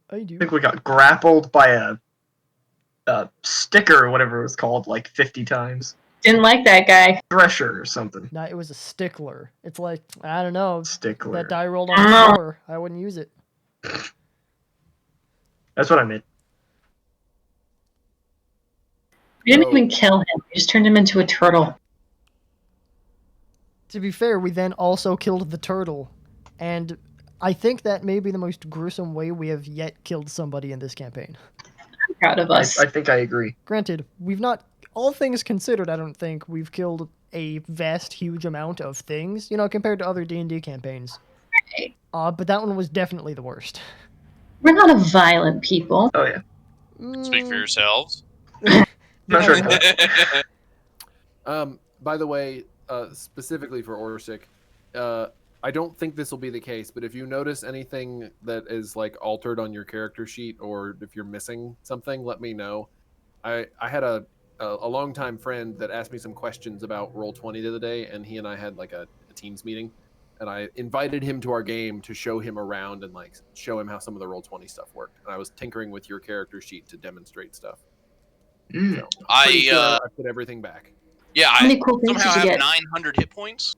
I do. I think we got grappled by a sticker or whatever it was called like 50 times. Didn't like that guy. Thresher or something. No, it was a stickler. It's like, I don't know. Stickler. That die rolled on the floor. I wouldn't use it. That's what I meant. We didn't even kill him. We just turned him into a turtle. To be fair, we then also killed the turtle. And I think that may be the most gruesome way we have yet killed somebody in this campaign. I'm proud of us. I think I agree. Granted, we've not, all things considered, I don't think we've killed a vast, huge amount of things, compared to other D&D campaigns. Right. But that one was definitely the worst. We're not a violent people. Oh, yeah. Speak for yourselves. Not sure. By the way, specifically for Orsik, I don't think this will be the case, but if you notice anything that is like altered on your character sheet, or if you're missing something, let me know. I had a longtime friend that asked me some questions about Roll20 the other day, and he and I had like a Teams meeting, and I invited him to our game to show him around and like show him how some of the Roll20 stuff worked. And I was tinkering with your character sheet to demonstrate stuff. So, I put everything back. Yeah, How many cool things somehow did you have get? 900 hit points.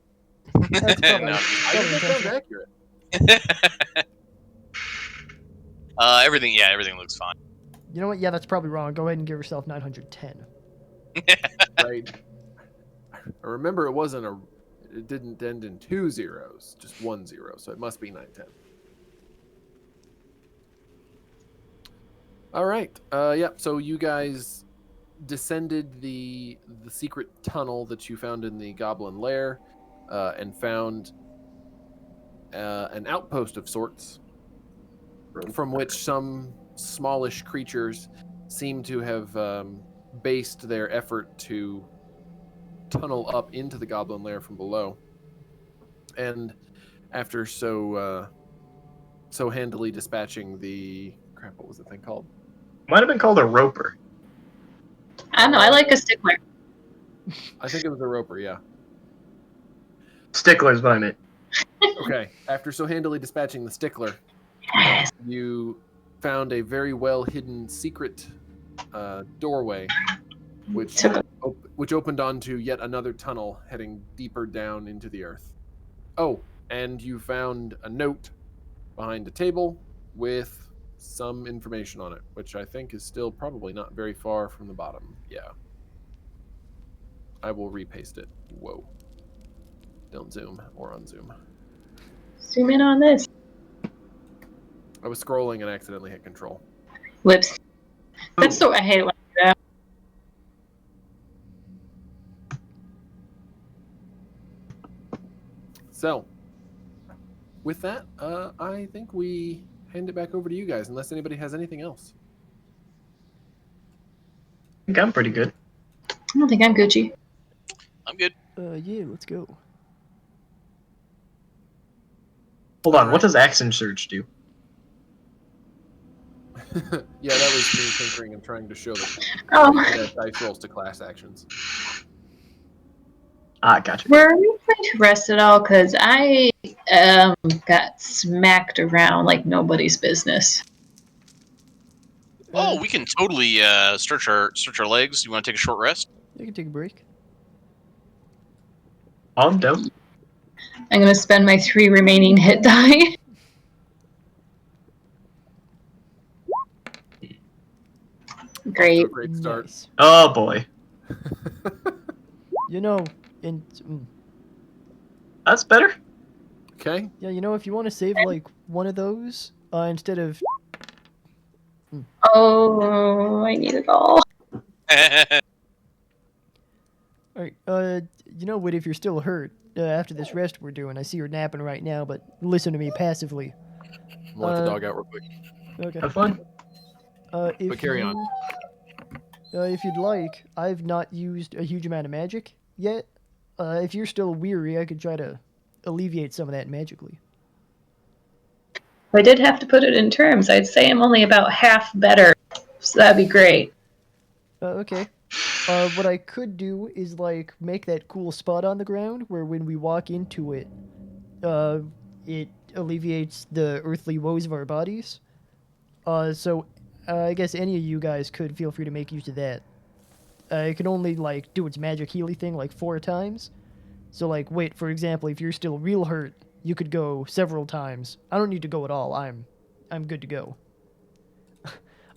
That's probably, No. I think that sounds accurate. Everything looks fine. You know what? Yeah, that's probably wrong. Go ahead and give yourself 910. Right. I remember it didn't end in 2 zeros, just 1 0, so it must be 910. All right. So you guys descended the secret tunnel that you found in the goblin lair, and found an outpost of sorts, from which some smallish creatures seem to have based their effort to tunnel up into the goblin lair from below. And after so handily dispatching what was the thing called? Might have been called a roper. I don't know. I like a stickler. I think it was a roper, yeah. Stickler's what I meant. Okay. After so handily dispatching the stickler, you found a very well hidden secret doorway, which opened onto yet another tunnel heading deeper down into the earth. Oh, and you found a note behind a table with some information on it, which I think is still probably not very far from the bottom. Yeah. I will repaste it. Whoa. Don't zoom or unzoom. Zoom in on this. I was scrolling and accidentally hit control. Whoops. That's so. I hate it when I do that. So, with that, I think we hand it back over to you guys, unless anybody has anything else. I think I'm pretty good. I don't think I'm Gucci. I'm good. Yeah, let's go. Hold on, what does Action Surge do? Yeah, that was me tinkering and trying to show Oh. dice rolls to class actions. Ah, gotcha. Were we going to rest at all? Because I got smacked around like nobody's business. Oh, we can totally stretch our legs. You want to take a short rest? You can take a break. I'm down. I'm going to spend my 3 remaining hit die. Great. Great start. Nice. Oh boy. That's better. Okay. Yeah, if you want to save like one of those instead of. Oh, I need it all. All right. What if you're still hurt after this rest we're doing? I see you're napping right now, but listen to me passively. We'll let the dog out real quick. Okay. Have fun. But carry on. If you'd like, I've not used a huge amount of magic yet. If you're still weary, I could try to alleviate some of that magically. If I did have to put it in terms, I'd say I'm only about half better. So that'd be great. Okay. What I could do is like make that cool spot on the ground where when we walk into it, it alleviates the earthly woes of our bodies. So I guess any of you guys could feel free to make use of that. It can only like do its magic healy thing like 4 times. So like, wait, for example, if you're still real hurt, you could go several times. I don't need to go at all. I'm good to go.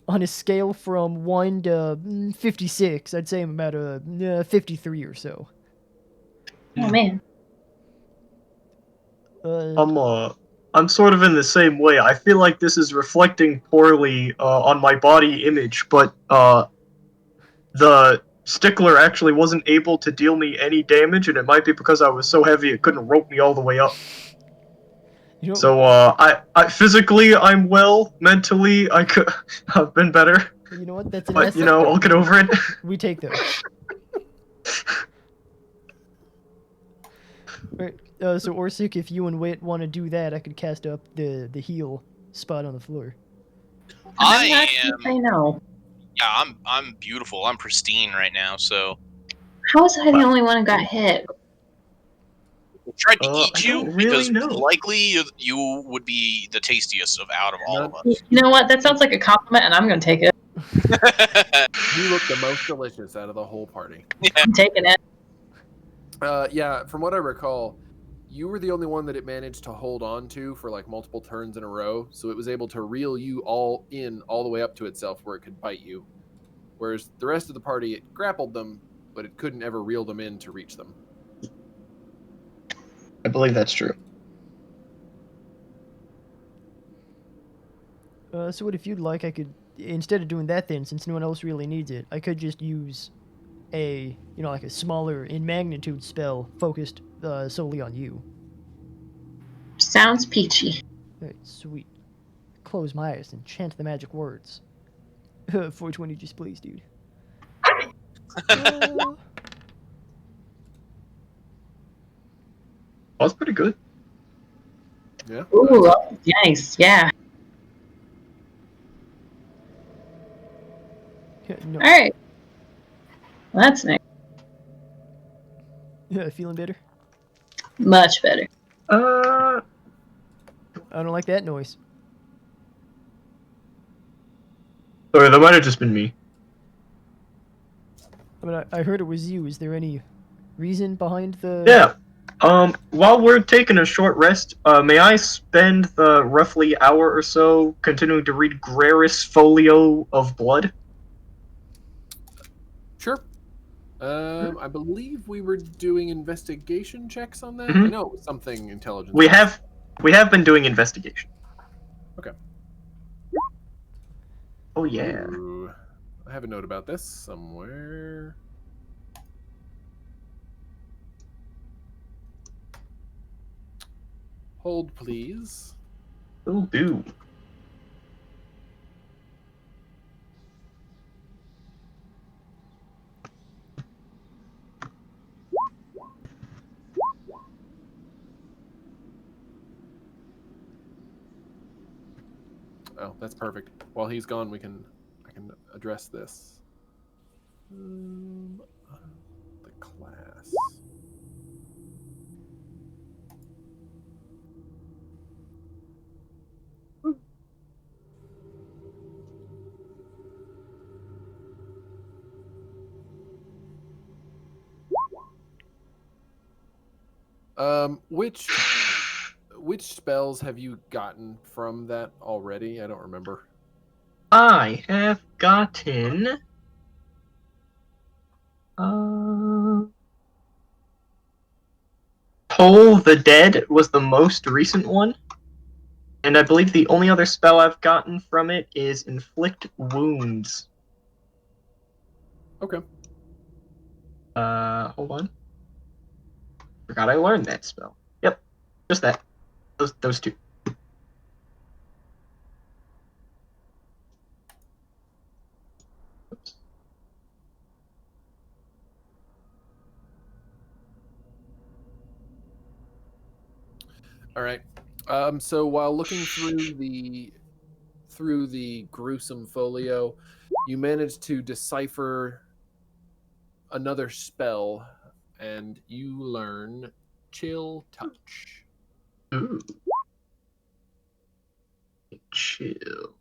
On a scale from 1 to 56, I'd say I'm about a 53 or so. Oh man. I'm sort of in the same way. I feel like this is reflecting poorly on my body image, but the Stickler actually wasn't able to deal me any damage, and it might be because I was so heavy it couldn't rope me all the way up. You know, So I physically I'm well. Mentally I've been better. you know what? That's an But S. I'll get over it. We take those. Right. So Orsik, if you and Wit want to do that, I could cast up the heal spot on the floor. I I'm not am. gonna say no. Yeah, I'm beautiful. I'm pristine right now. So How was I the only one who got hit? I tried to I eat you don't really because know. likely you would be the tastiest out of all of You know what? That sounds like a compliment, and I'm gonna take it. us. You look the most delicious out of the whole party. I'm taking it. Yeah, from what I recall, you were the only one that it managed to hold on to for like multiple turns in a row, so it was able to reel you all the way up to itself where it could bite you. Whereas the rest of the party, it grappled them, but it couldn't ever reel them in to reach them. I believe that's true. So what if you'd like, I could, instead of doing that then, since no one else really needs it, I could just use a, like a smaller in magnitude spell focused solely on you. Sounds peachy. Alright, sweet. Close my eyes and chant the magic words. 420 just please, dude. That's pretty good. Yeah. Ooh, nice. Yeah. No. All right. Well, that's nice. Feeling better? Much better. Uh, I don't like that noise. sorry, that might have just been me. I mean, I heard it was you. Is there any reason behind the... Yeah. While we're taking a short rest, may I spend the roughly hour or so continuing to read Greris Folio of Blood? Sure. I believe we were doing investigation checks on that. Mhm. I know it was something intelligence. We have been doing investigation. Okay. Oh yeah. Ooh, I have a note about this somewhere. Hold, please. Will do. Oh, that's perfect. While he's gone, I can address this. The class. Which spells have you gotten from that already? I don't remember. I have gotten. Toll the Dead was the most recent one. And I believe the only other spell I've gotten from it is Inflict Wounds. Okay. Hold on. Forgot I learned that spell. Yep, just that. Those two. Oops. All right. So while looking through the gruesome folio, you managed to decipher another spell, and you learn Chill Touch. Ooh. Chill.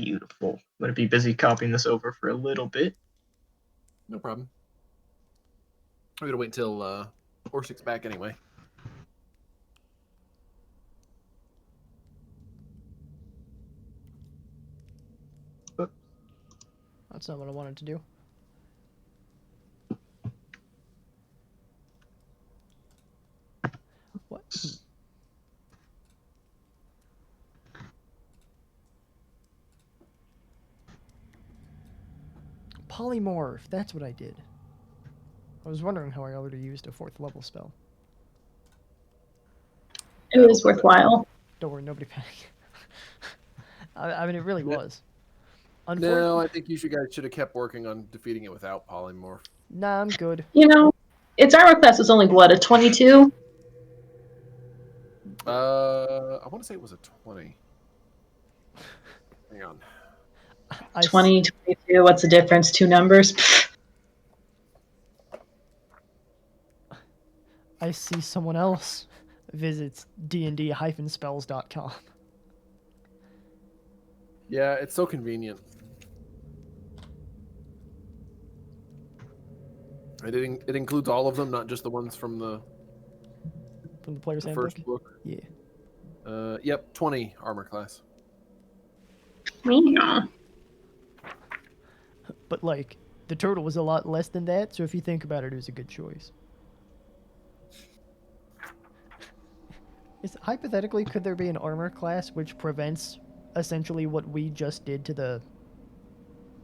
Beautiful. I'm going to be busy copying this over for a little bit. No problem. I'm gonna wait until Orsik's back anyway. That's not what I wanted to do. What? Polymorph. That's what I did. I was wondering how I already used a 4th level spell. It was worthwhile. Don't worry, nobody panic. I mean, it really was. No, I think you guys should have kept working on defeating it without polymorph. Nah, I'm good. You know, its armor class was only what, a 22? I want to say it was a 20. Hang on. 20, 22, what's the difference? 2 numbers? I see someone else visits dnd-spells.com. Yeah, it's so convenient. It includes all of them, not just the ones from the Player's Handbook? first book. Yeah. Yep, 20 armor class. Yeah. But, like, the turtle was a lot less than that, so if you think about it, it was a good choice. Hypothetically, could there be an armor class which prevents essentially what we just did to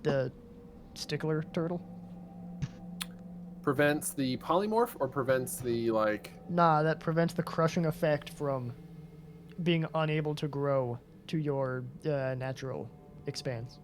the Stickler turtle? Prevents the polymorph or prevents the, like... Nah, that prevents the crushing effect from being unable to grow to your natural expanse.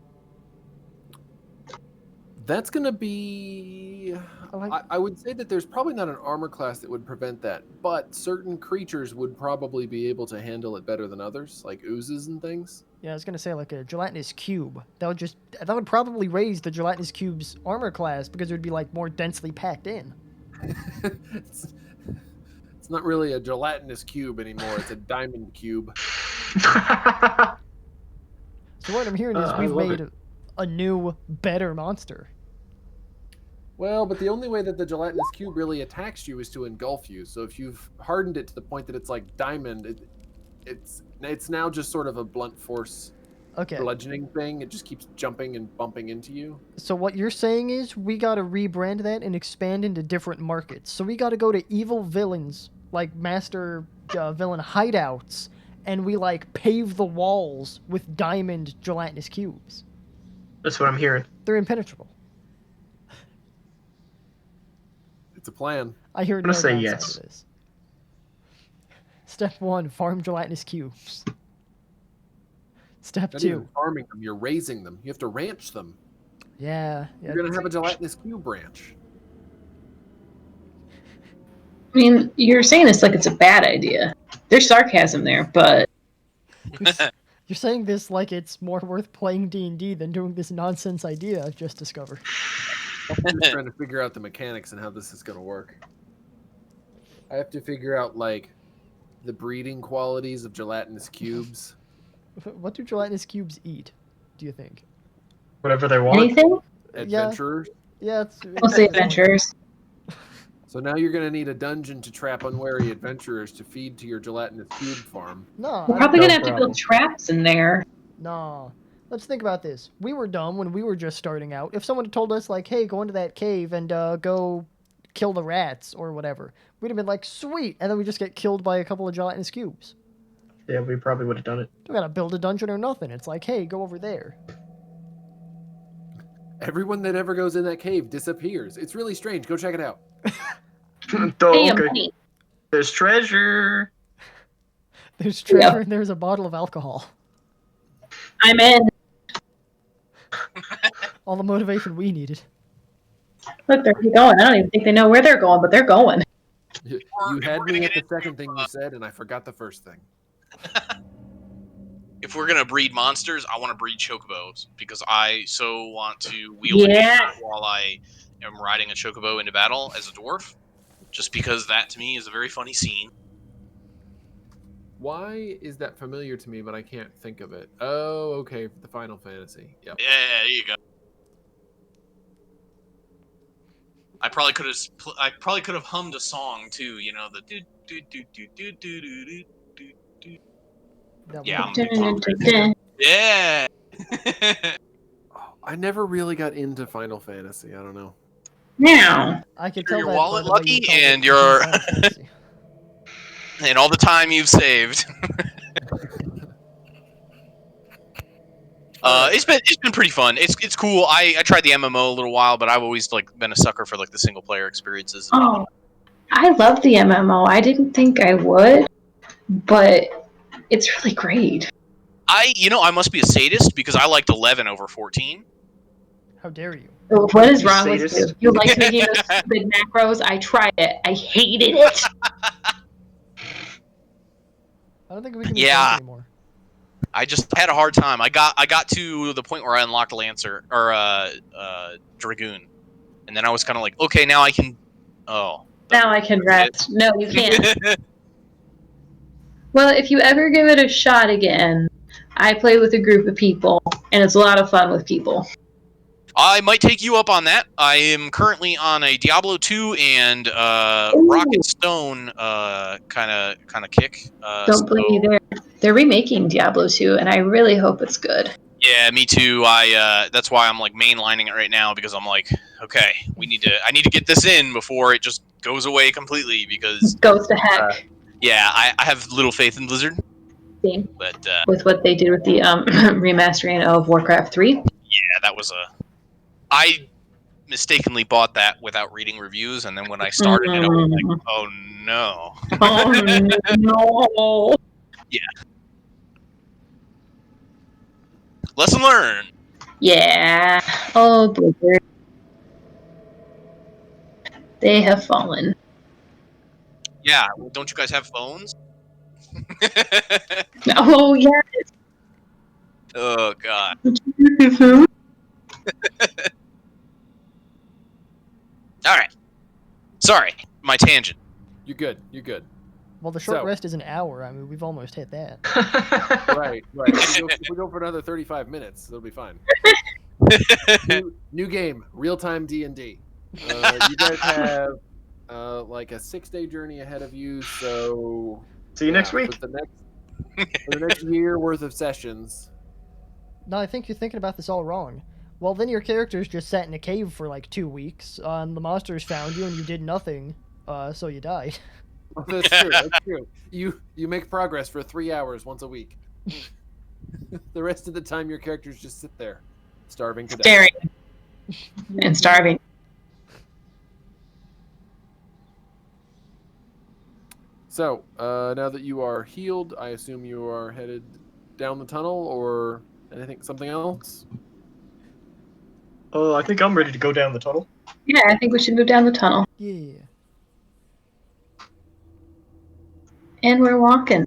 That's going to be... I would say that there's probably not an armor class that would prevent that, but certain creatures would probably be able to handle it better than others, like oozes and things. Yeah, I was gonna say like a gelatinous cube. That would probably raise the gelatinous cube's armor class because it would be like more densely packed in. It's not really a gelatinous cube anymore. It's a diamond cube. So what I'm hearing is we've made a new, better monster. Well, but the only way that the gelatinous cube really attacks you is to engulf you. So if you've hardened it to the point that it's like diamond, it's now just sort of a blunt force bludgeoning thing. It just keeps jumping and bumping into you. So what you're saying is we gotta rebrand that and expand into different markets. So we gotta go to evil villains, like master villain hideouts, and we like pave the walls with diamond gelatinous cubes. That's what I'm hearing. They're impenetrable. It's a plan. I hear I'm no gonna say downside yes. to this. Step 1, farm gelatinous cubes. Step Not 2. even farming them, you're raising them. You have to ranch them. Yeah. You're going to have a gelatinous cube ranch. I mean, you're saying this like it's a bad idea. There's sarcasm there, but... You're saying this like it's more worth playing D&D than doing this nonsense idea I've just discovered. I'm just trying to figure out the mechanics and how this is going to work. I have to figure out, like, the breeding qualities of gelatinous cubes. What do gelatinous cubes eat, do you think? Whatever they want. Anything? Adventurers. Yeah, it's... Mostly adventurers. So now you're going to need a dungeon to trap unwary adventurers to feed to your gelatinous cube farm. No, We're probably going to have to build traps in there. No. Let's think about this. We were dumb when we were just starting out. If someone had told us, like, hey, go into that cave and go kill the rats or whatever, we'd have been like, sweet, and then we just get killed by a couple of gelatinous cubes. Yeah, we probably would have done it. We gotta build a dungeon or nothing. It's like, hey, go over there. Everyone that ever goes in that cave disappears. It's really strange. Go check it out. Hey, Okay. money. There's treasure. There's treasure and there's a bottle of alcohol. I'm in. All the motivation we needed. Look, they're going. I don't even think they know where they're going, but they're going. You had me at the second thing you said, and I forgot the first thing. If we're gonna breed monsters, I want to breed chocobos because I so want to wield it while I am riding a chocobo into battle as a dwarf. Just because that to me is a very funny scene. Why is that familiar to me, but I can't think of it? Oh, okay, the Final Fantasy. Yep. Yeah, there you go. I probably could have hummed a song too. You know, the do do do do do do do do do. That Yeah, would I'm be a big fan. Yeah. Oh, I never really got into Final Fantasy. I don't know. Now, I could Your tell that by wallet, the way you Lucky, called and it your Final Fantasy. and all the time you've saved. Alright. It's been pretty fun. It's cool. I tried the MMO a little while, but I've always like been a sucker for like the single player experiences. oh, I love the MMO. I didn't think I would, but it's really great. I must be a sadist because I liked 11 over 14. How dare you? What is You wrong with you? sadist. You liked making those stupid macros? I tried it. I hated it. I don't think we can be Yeah. friends anymore. I just had a hard time. I got to the point where I unlocked Lancer or Dragoon, and then I was kind of like, okay, now I can. Oh. Now I can That's rest. No, you can't. it. Well, if you ever give it a shot again, I play with a group of people, and it's a lot of fun with people. I might take you up on that. I am currently on a Diablo 2 and Ooh. Rock and Stone kind of kick. Don't blame me there. They're remaking Diablo 2, and I really hope it's good. Yeah, me too. That's why I'm like mainlining it right now because I'm like, okay, I need to get this in before it just goes away completely because Goes to heck. yeah, I have little faith in Blizzard. Same But with what they did with the remastering of Warcraft 3. yeah, that was I mistakenly bought that without reading reviews, and then when I started it, I was like, oh no. Oh no! Yeah. Lesson learned. Yeah. Oh, Blizzard. They have fallen. Yeah, well, don't you guys have phones? Oh, yeah. Oh god. All right. Sorry, my tangent. You're good. You're good. Well, the short So- rest is an hour. I mean, we've almost hit that. Right. If we go for another 35 minutes, it'll be fine. New game, real time D&D. You guys have like a 6-day journey ahead of you. So See you next week. For the next year worth of sessions. No, I think you're thinking about this all wrong. Well, then your characters just sat in a cave for like 2 weeks, and the monsters found you, and you did nothing, so you died. That's true. That's true. You make progress for 3 hours once a week. The rest of the time, your characters just sit there, starving to death. Staring. And starving. So now that you are healed, I assume you are headed down the tunnel, or something else. I think I'm ready to go down the tunnel. Yeah, I think we should move down the tunnel. Yeah. And we're walking.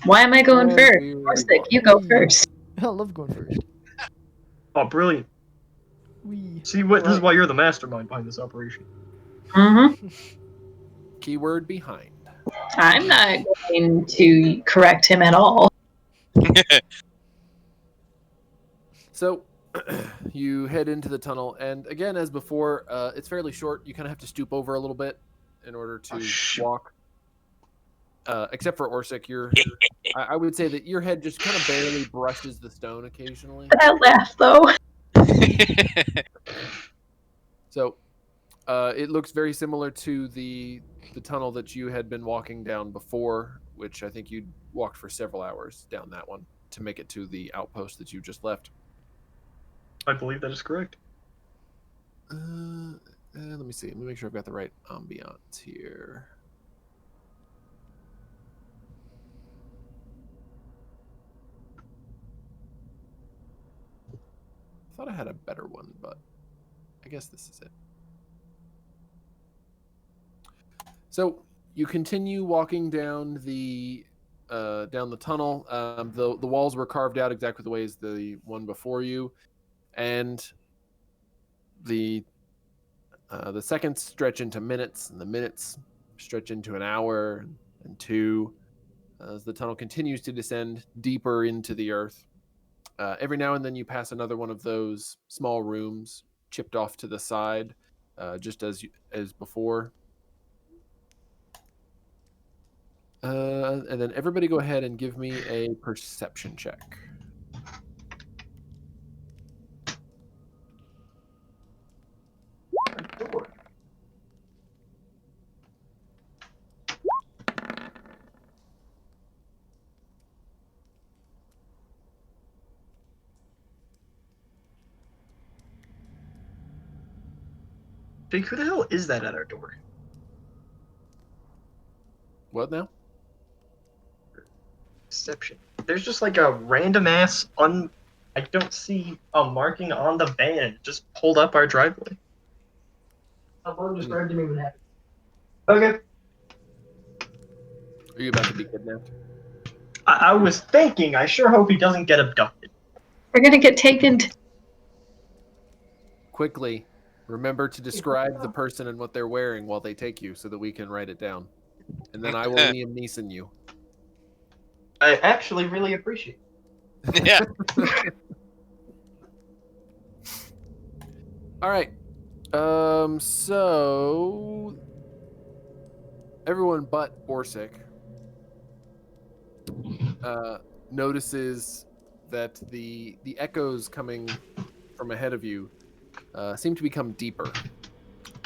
Why am I going And first? we Orsik, you go first. I love going first. Oh, brilliant. Wee. See, this is why you're the mastermind behind this operation. Mm-hmm. Keyword behind. I'm not going to correct him at all. So you head into the tunnel, and again, as before, it's fairly short. You kind of have to stoop over a little bit in order to walk. Except for Orsik, I would say that your head just kind of barely brushes the stone occasionally. That laugh, though. So it looks very similar to the tunnel that you had been walking down before, which I think you walked for several hours down that one to make it to the outpost that you just left. I believe that is correct. Let me see. Let me make sure I've got the right ambiance here. I thought I had a better one, but I guess this is it. So you continue walking down the tunnel. The walls were carved out exactly the way as the one before you, and the seconds stretch into minutes, and the minutes stretch into an hour and 2. as the tunnel continues to descend deeper into the earth. Every now and then you pass another one of those small rooms chipped off to the side, just as before. And then everybody go ahead and give me a perception check. Jake, who the hell is that at our door? What now? Perception. There's just like a random ass I don't see a marking on the van. It just pulled up our driveway. Describe to me what happened. Okay. Are you about to be kidnapped? I was thinking, I sure hope he doesn't get abducted. We're gonna get taken. Quickly, remember to describe the person and what they're wearing while they take you so that we can write it down. And then I will Liam Neeson you. I actually really appreciate it. Yeah. All right. So everyone but Orsik notices that the echoes coming from ahead of you seem to become deeper,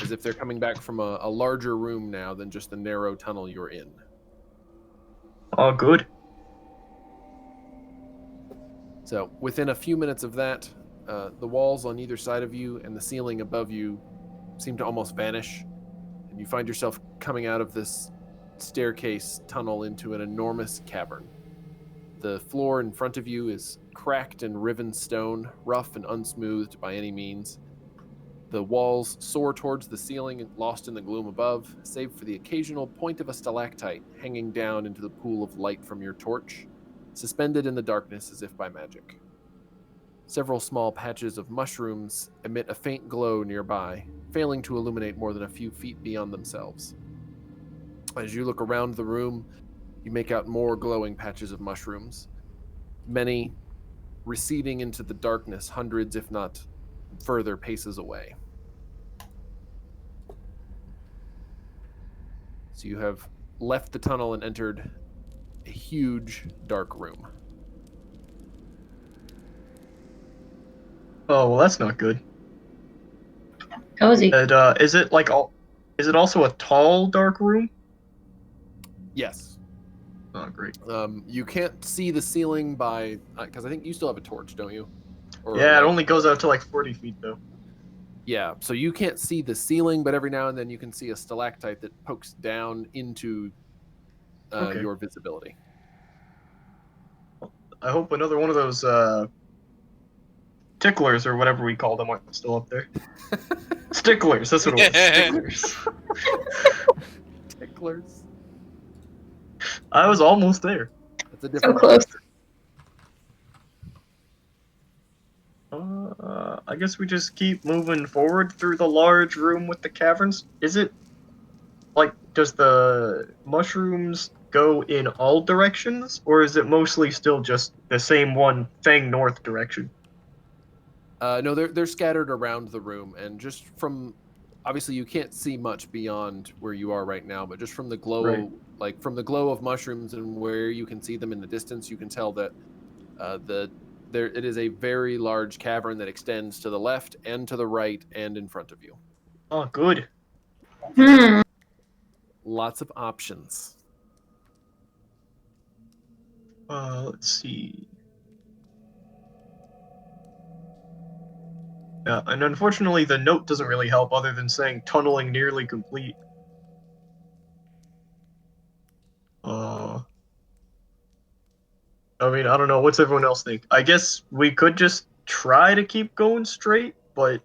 as if they're coming back from a larger room now than just the narrow tunnel you're in. Oh, good. So within a few minutes of that, the walls on either side of you and the ceiling above you seem to almost vanish, and you find yourself coming out of this staircase tunnel into an enormous cavern. The floor in front of you is cracked and riven stone, rough and unsmoothed by any means. The walls soar towards the ceiling, lost in the gloom above, save for the occasional point of a stalactite hanging down into the pool of light from your torch, suspended in the darkness as if by magic. Several small patches of mushrooms emit a faint glow nearby, failing to illuminate more than a few feet beyond themselves. As you look around the room, you make out more glowing patches of mushrooms, many receding into the darkness hundreds, if not further, paces away. So you have left the tunnel and entered a huge, dark room. Oh, well, that's not good. Cozy. And, is it also a tall, dark room? Yes. Oh, great. You can't see the ceiling by... Because I think you still have a torch, don't you? Or Yeah, it only goes out to like 40 feet, though. Yeah, so you can't see the ceiling, but every now and then you can see a stalactite that pokes down into Okay. your visibility. I hope another one of those ticklers or whatever we call them are still up there. Sticklers, that's what it was. Sticklers. Ticklers. I was almost there. That's a So different... close. I guess we just keep moving forward through the large room with the caverns. Is it does the mushrooms go in all directions, or is it mostly still just the same one Fang North direction? No, they're scattered around the room, and just from... Obviously, you can't see much beyond where you are right now, but just from the glow, Right. from the glow of mushrooms and where you can see them in the distance, you can tell that it is a very large cavern that extends to the left and to the right and in front of you. Oh, good. Lots of options. Let's see. Yeah, and unfortunately, the note doesn't really help other than saying tunneling nearly complete. I mean, I don't know. What's everyone else think? I guess we could just try to keep going straight, but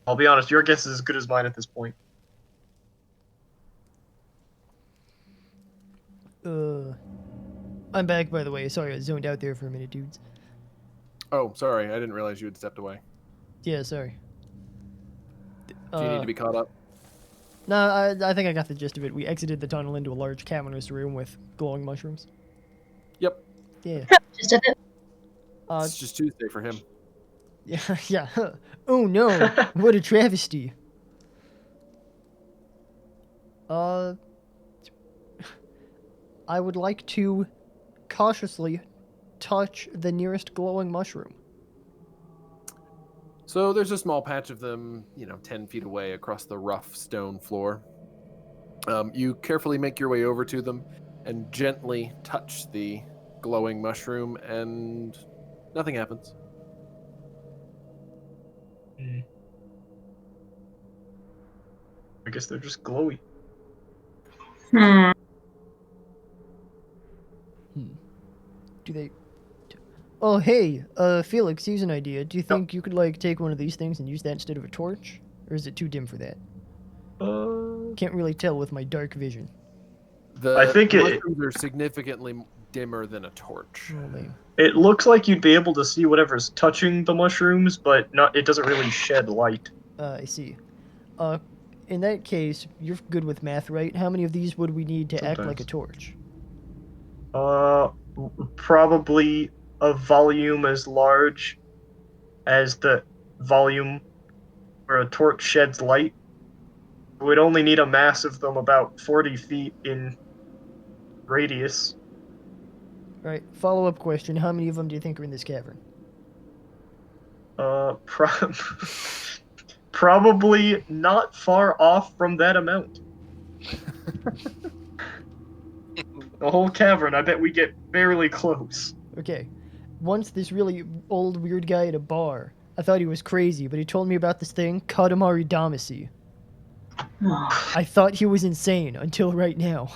I'll be honest, your guess is as good as mine at this point. I'm back, by the way. Sorry, I zoned out there for a minute, dudes. Oh, sorry. I didn't realize you had stepped away. Yeah, sorry. Do you need to be caught up? No, I think I got the gist of it. We exited the tunnel into a large cavernous room with glowing mushrooms. Yep. Yeah. Just a bit. It's just Tuesday for him. Yeah, yeah. Oh no, what a travesty. I would like to cautiously touch the nearest glowing mushroom. So there's a small patch of them, 10 feet away across the rough stone floor. You carefully make your way over to them and gently touch the glowing mushroom, and nothing happens. I guess they're just glowy. Hmm. Do they... Oh, hey, Felix, here's an idea. Do you think you could, like, take one of these things and use that instead of a torch? Or is it too dim for that? Can't really tell with my dark vision. I think The mushrooms are significantly dimmer than a torch. Oh, lame. it looks like you'd be able to see whatever's touching the mushrooms, but it doesn't really shed light. I see. In that case, you're good with math, right? How many of these would we need to act like a Sometimes. torch? Probably a volume as large as the volume where a torch sheds light. We'd only need a mass of them about 40 feet in radius. Right, follow-up question. How many of them do you think are in this cavern? Probably not far off from that amount. The whole cavern, I bet we get fairly close. Okay. Once this really old weird guy at a bar. I thought he was crazy, but he told me about this thing, Katamari Damacy. Oh. I thought he was insane until right now.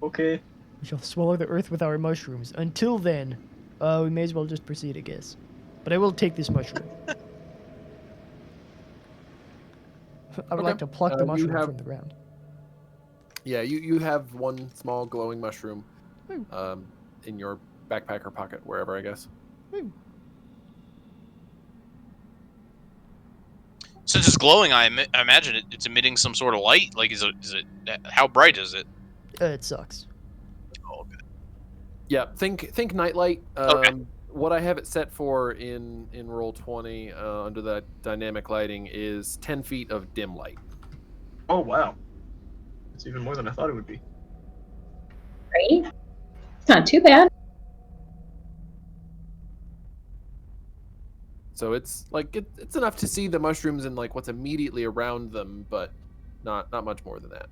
Okay. We shall swallow the earth with our mushrooms. Until then, we may as well just proceed, I guess. But I will take this mushroom. I would like to pluck the mushroom from the ground. Yeah, you have one small glowing mushroom in your backpack or pocket, wherever, I guess. Since it's glowing, I imagine it's emitting some sort of light. Like, is it? How bright is it? It sucks. Oh, okay. Yeah, think nightlight. Okay. What I have it set for in Roll20 under that dynamic lighting is 10 feet of dim light. Oh, wow. It's even more than I thought it would be. Right? It's not too bad. So it's like it's enough to see the mushrooms and like what's immediately around them, but not much more than that.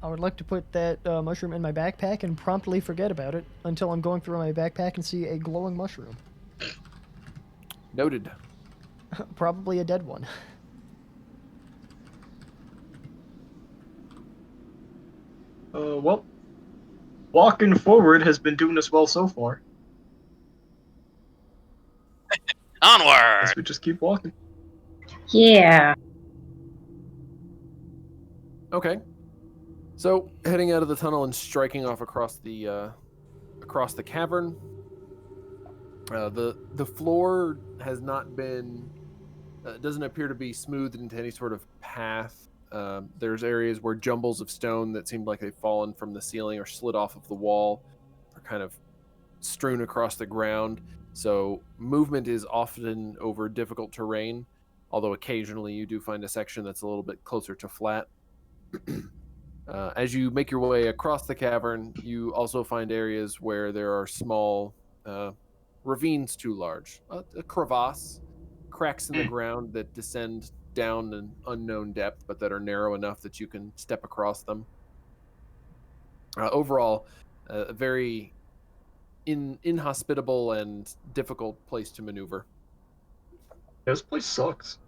I would like to put that mushroom in my backpack and promptly forget about it until I'm going through my backpack and see a glowing mushroom. Noted. Probably a dead one. Well, walking forward has been doing us well so far. Onward. Guess we just keep walking. Yeah. Okay. So heading out of the tunnel and striking off across the cavern. The floor has not been doesn't appear to be smoothed into any sort of path. There's areas where jumbles of stone that seemed like they've fallen from the ceiling or slid off of the wall are kind of strewn across the ground. So movement is often over difficult terrain, although occasionally you do find a section that's a little bit closer to flat. As you make your way across the cavern, you also find areas where there are small ravines too large, a crevasse, cracks in the ground that descend down an unknown depth, but that are narrow enough that you can step across them. Overall, a very inhospitable and difficult place to maneuver. This place sucks.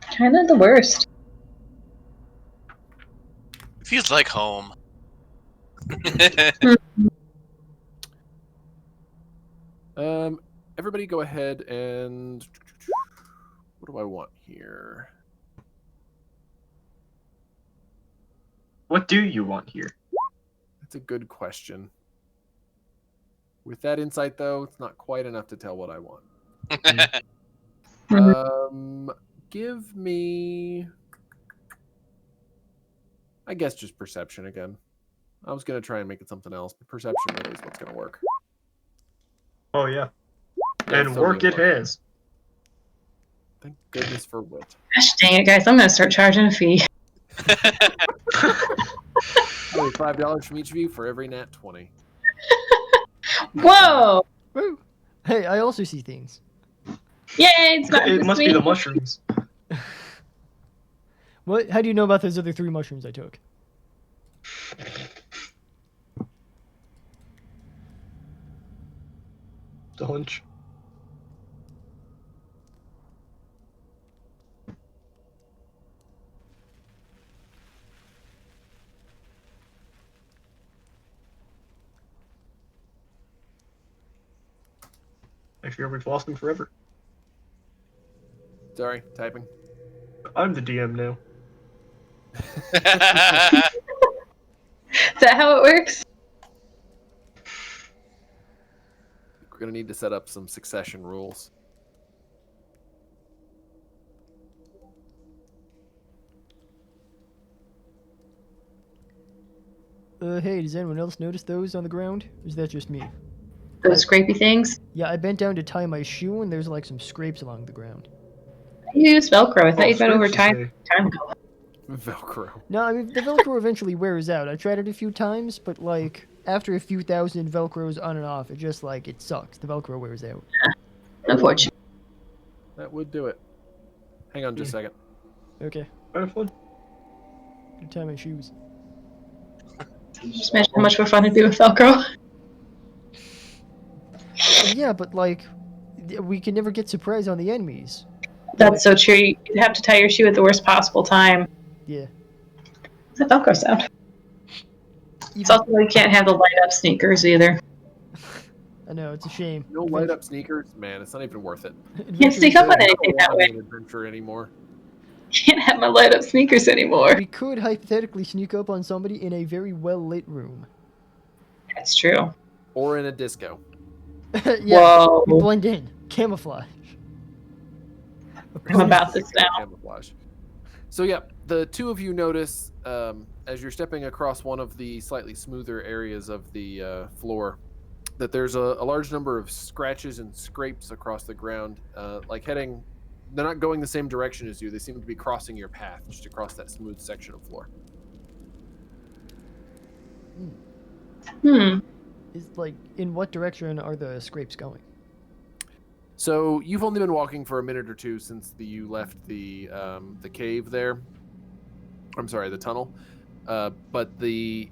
Kind of the worst. It feels like home. Everybody go ahead and what do I want here? What do you want here? That's a good question. With that insight, though, it's not quite enough to tell what I want. Give me, I guess, just perception again. I was gonna try and make it something else, but perception really is what's gonna work. Oh yeah, Yeah, and it's work totally it a has. Thank goodness for wit. Gosh dang it, guys! I'm gonna start charging a fee. Only $5 from each of you for every nat 20. Whoa! Woo! Hey, I also see things. Yay! It's not It just must me. be the mushrooms. What? How do you know about those other 3 mushrooms I took? The hunch. I fear we've lost him forever. Sorry, typing. I'm the DM now. Is that how it works? We're gonna need to set up some succession rules. Hey, does anyone else notice those on the ground? Or is that just me? Those scrapey things? Yeah, I bent down to tie my shoe and there's like some scrapes along the ground. You use Velcro. I thought Oh, you got over scrapes, you time say. ago. Velcro. No, I mean, the Velcro eventually wears out. I tried it a few times, but like, after a few thousand Velcros on and off, it just like, it sucks. The Velcro wears out. Unfortunate. That would do it. Hang on just a second. Okay, Kind of fun. gotta tie my shoes. Just imagine how much more fun it'd be with Velcro. Yeah, but like, we can never get surprise on the enemies. That's so true. You'd have to tie your shoe at the worst possible time. Yeah. What's that Velcro sound? It's Even, also you can't have the light up sneakers either. I know, it's a shame. No light up sneakers? Man, it's not even worth it. Can't sneak up on I don't anything that want way. an adventure anymore. Can't have my light up sneakers anymore. We could hypothetically sneak up on somebody in a very well lit room. That's true. Or in a disco. Yeah, Whoa. we blend in. Camouflage. I'm about this now. Camouflage. So yeah, the two of you notice as you're stepping across one of the slightly smoother areas of the floor that there's a large number of scratches and scrapes across the ground, like heading. They're not going the same direction as you. They seem to be crossing your path, just across that smooth section of floor. Is like, in what direction are the scrapes going? So you've only been walking for a minute or two since you left the cave there. I'm sorry, the tunnel. But the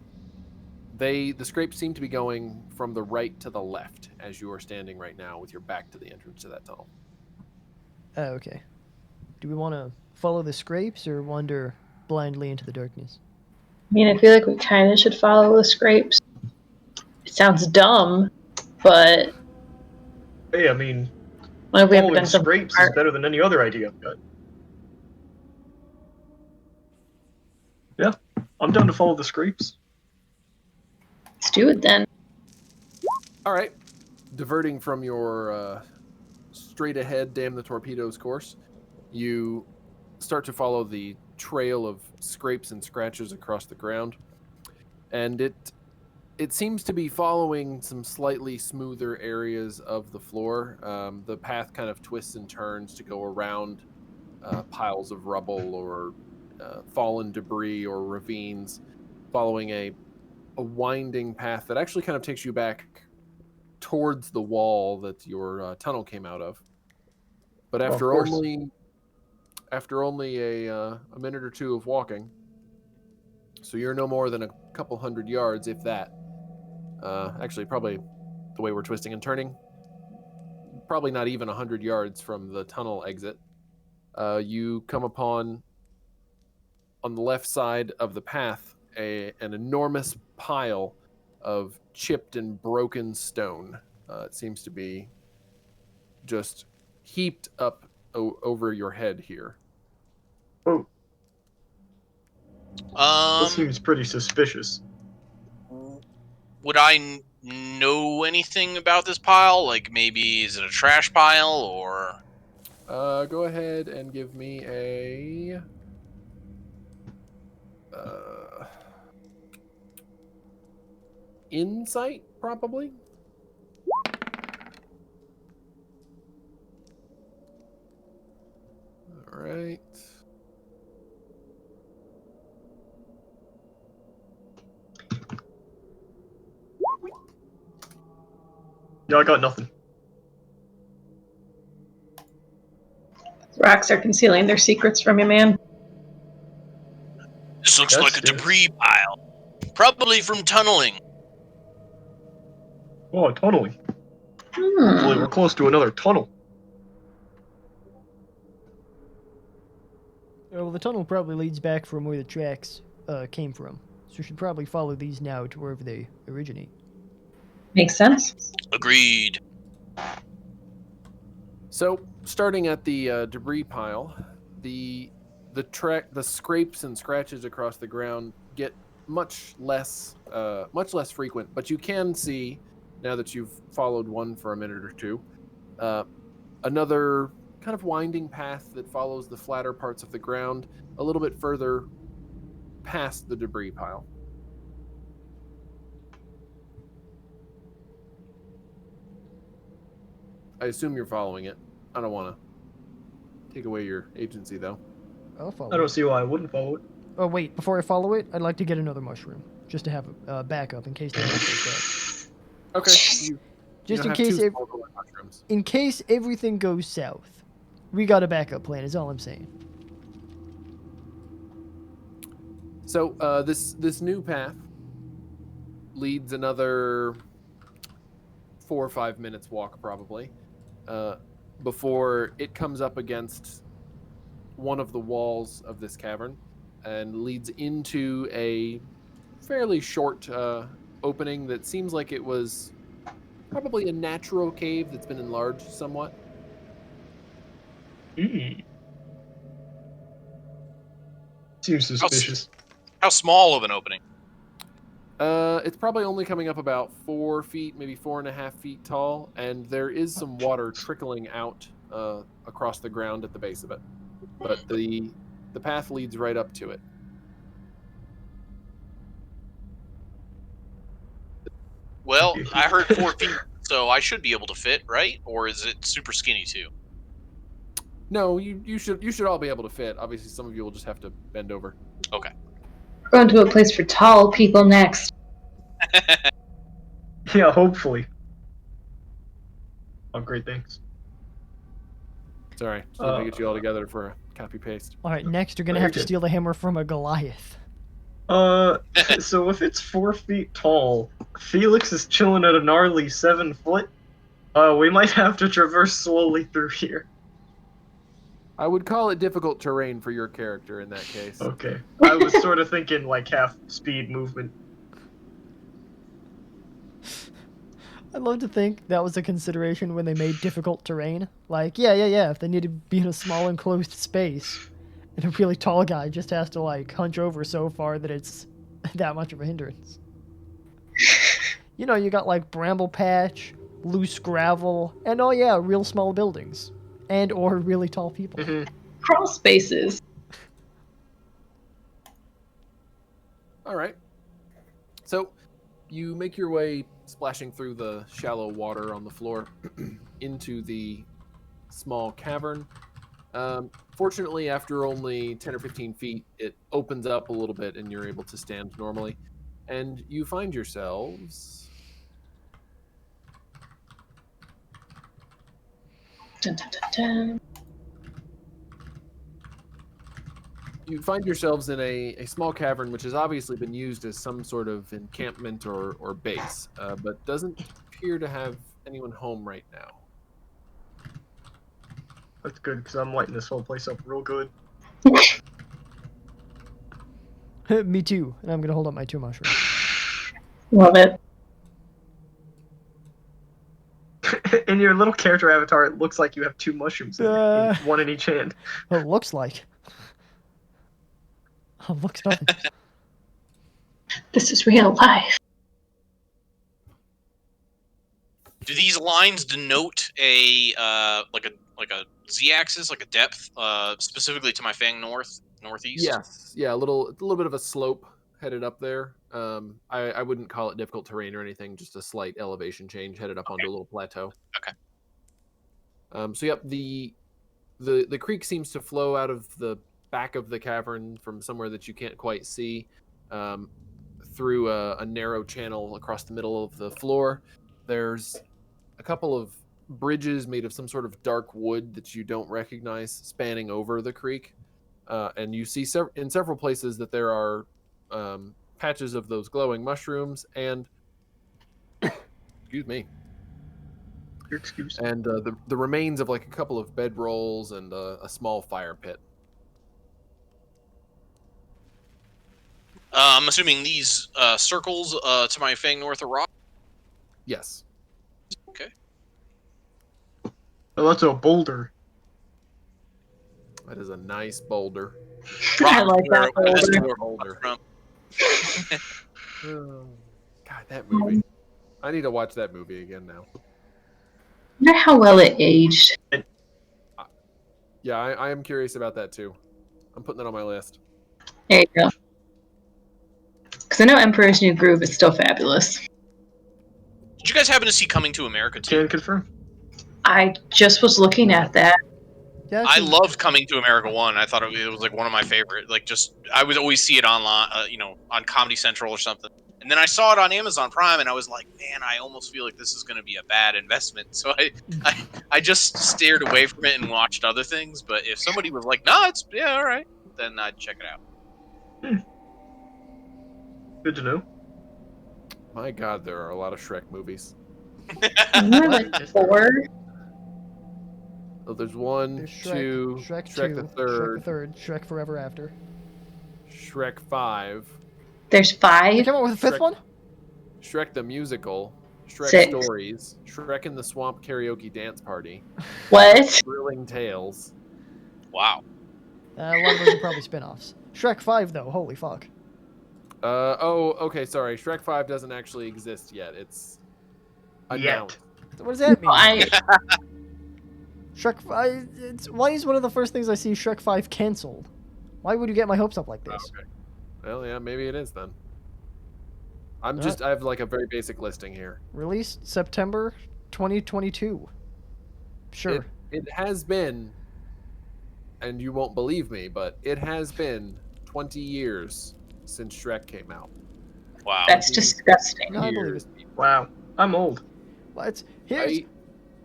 scrapes seem to be going from the right to the left as you are standing right now with your back to the entrance to that tunnel. Oh, okay. Do we want to follow the scrapes or wander blindly into the darkness? I mean, I feel like we kind of should follow the scrapes. It sounds dumb, but Hey, I mean, what have we ever following done something scrapes is smart? better than any other idea I've got. Yeah, I'm down to follow the scrapes. Let's do it then. All right. Diverting from your straight ahead, damn the torpedoes course, you start to follow the trail of scrapes and scratches across the ground, and it seems to be following some slightly smoother areas of the floor. The path kind of twists and turns to go around piles of rubble or fallen debris or ravines, following a winding path that actually kind of takes you back towards the wall that your tunnel came out of. But Well, of after course. only a minute or two of walking, so you're no more than a couple hundred yards, if that. Actually, probably the way we're twisting and turning, probably not even 100 yards from the tunnel exit. You come upon, on the left side of the path, an enormous pile of chipped and broken stone. It seems to be just heaped up over your head here. Oh, that seems pretty suspicious. Would I know anything about this pile? Like, maybe is it a trash pile or? Go ahead and give me a insight, probably. All right. Yeah, I got nothing. Rocks are concealing their secrets from you, man. This looks That's like a good. debris pile. Probably from tunneling. Oh, tunneling. Hopefully we're close to another tunnel. Well, the tunnel probably leads back from where the tracks came from. So we should probably follow these now to wherever they originate. Makes sense. Agreed. So, starting at the debris pile, the scrapes and scratches across the ground get much less frequent. But you can see, now that you've followed one for a minute or two, another kind of winding path that follows the flatter parts of the ground a little bit further past the debris pile. I assume you're following it. I don't want to take away your agency, though. I'll follow I don't it. see why I wouldn't follow it. Oh, wait, before I follow it, I'd like to get another mushroom. Just to have a backup in case the other goes bad. Okay. Just you in have case two small golden mushrooms. in case everything goes south. We got a backup plan, is all I'm saying. So this new path leads another 4 or 5 minutes walk, probably, before it comes up against one of the walls of this cavern and leads into a fairly short opening that seems like it was probably a natural cave that's been enlarged somewhat. Seems suspicious. How small of an opening? It's probably only coming up about 4 feet, maybe 4.5 feet tall, and there is some water trickling out across the ground at the base of it. But the path leads right up to it. Well, I heard 4 feet, so I should be able to fit, right? Or is it super skinny too? No, you should all be able to fit. Obviously, some of you will just have to bend over. Okay. We're going to a place for tall people next. Yeah, hopefully. Oh, great, thanks. Sorry, just need to get you all together for a copy paste. Alright, next you're gonna Very have to good. steal the hammer from a Goliath. So if it's 4 feet tall, Felix is chilling at a gnarly 7 foot. We might have to traverse slowly through here. I would call it difficult terrain for your character in that case. Okay. I was sort of thinking like half speed movement. I'd love to think that was a consideration when they made difficult terrain. Like, yeah, if they need to be in a small enclosed space, and a really tall guy just has to, like, hunch over so far that it's that much of a hindrance. You know, you got, like, bramble patch, loose gravel, and oh yeah, real small buildings. And or really tall people. Crawl spaces. All right. So you make your way splashing through the shallow water on the floor into the small cavern. Fortunately, after only 10 or 15 feet, it opens up a little bit and you're able to stand normally. And you find yourselves... Dun, dun, dun, dun. You find yourselves in a small cavern, which has obviously been used as some sort of encampment or base, but doesn't appear to have anyone home right now. That's good, because I'm lighting this whole place up real good. Me too, and I'm gonna hold up my 2 mushrooms. Love it. In your little character avatar, it looks like you have 2 mushrooms in one in each hand. Well, it looks like. Oh, looks nothing. This is real life. Do these lines denote a like z-axis, like a depth, specifically to my fang northeast? Yes, yeah, a little bit of a slope headed up there. I wouldn't call it difficult terrain or anything, just a slight elevation change headed up onto a little plateau. Okay. So yep, the creek seems to flow out of the back of the cavern from somewhere that you can't quite see, through a narrow channel across the middle of the floor. There's a couple of bridges made of some sort of dark wood that you don't recognize spanning over the creek. And you see in several places that there are patches of those glowing mushrooms and excuse me, and the remains of like a couple of bedrolls and a small fire pit. I'm assuming these circles to my fang north are rock. Yes. Okay. Oh, that's a boulder. That is a nice boulder. I like that Where this boulder. Boulder. from. God, that movie. I need to watch that movie again now. I wonder how well it aged. Yeah, I am curious about that too. I'm putting that on my list. There you go. Because I know Emperor's New Groove is still fabulous. Did you guys happen to see Coming to America too? Can confirm. I just was looking at that. Yeah, I loved Coming to America 1. I thought it was like one of my favorite. Like, just I would always see it online, on Comedy Central or something. And then I saw it on Amazon Prime, and I was like, man, I almost feel like this is going to be a bad investment. So I just steered away from it and watched other things. But if somebody was like, no, it's all right, then I'd check it out. Good to know. My God, there are a lot of Shrek movies. Isn't there like 4? Oh, there's one, There's two, Shrek 2, Shrek the Shrek the Third, Third, Shrek Forever After. Shrek 5, There's They 5. came out with a fifth Shrek- one? Shrek the Musical, Shrek 6. Stories, Shrek in the Swamp Karaoke Dance Party, What? Thrilling Tales. Wow. A lot of those are probably spin-offs. Shrek 5, though, holy fuck. Okay, sorry. Shrek 5 doesn't actually exist yet. It's announced. What does that mean? I Shrek 5, why is one of the first things I see Shrek 5 cancelled? Why would you get my hopes up like this? Okay. Well, yeah, maybe it is then. I Alright. have like a very basic listing here. Released September 2022. Sure. It has been, and you won't believe me, but it has been 20 years since Shrek came out. Wow. that's disgusting. No, I believe Years. Wow. I'm old. Here's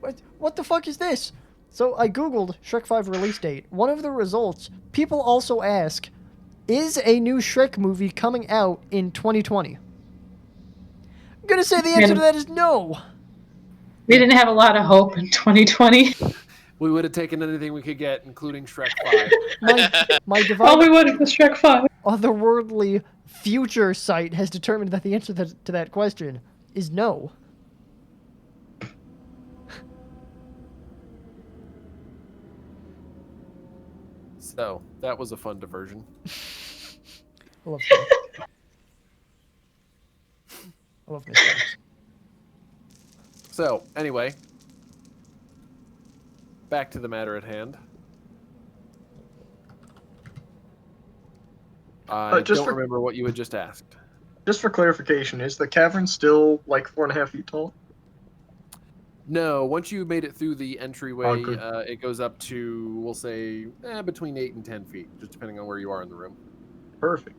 Right? what the fuck is this? So I googled Shrek 5 release date. One of the results, people also ask, is a new Shrek movie coming out in 2020? I'm gonna say the answer to that is no. We didn't have a lot of hope in 2020. We would have taken anything we could get, including Shrek 5. My All divine we wanted was Shrek 5. otherworldly future site has determined that the answer to that question is no. So, that was a fun diversion. I love Shrek. I love mysteries. So, anyway, back to the matter at hand. I just don't for- remember what you had just asked. Just for clarification, is the cavern still like 4.5 feet tall? No, once you made it through the entryway, Oh, good. it goes up to, we'll say, between 8 and 10 feet, just depending on where you are in the room. Perfect.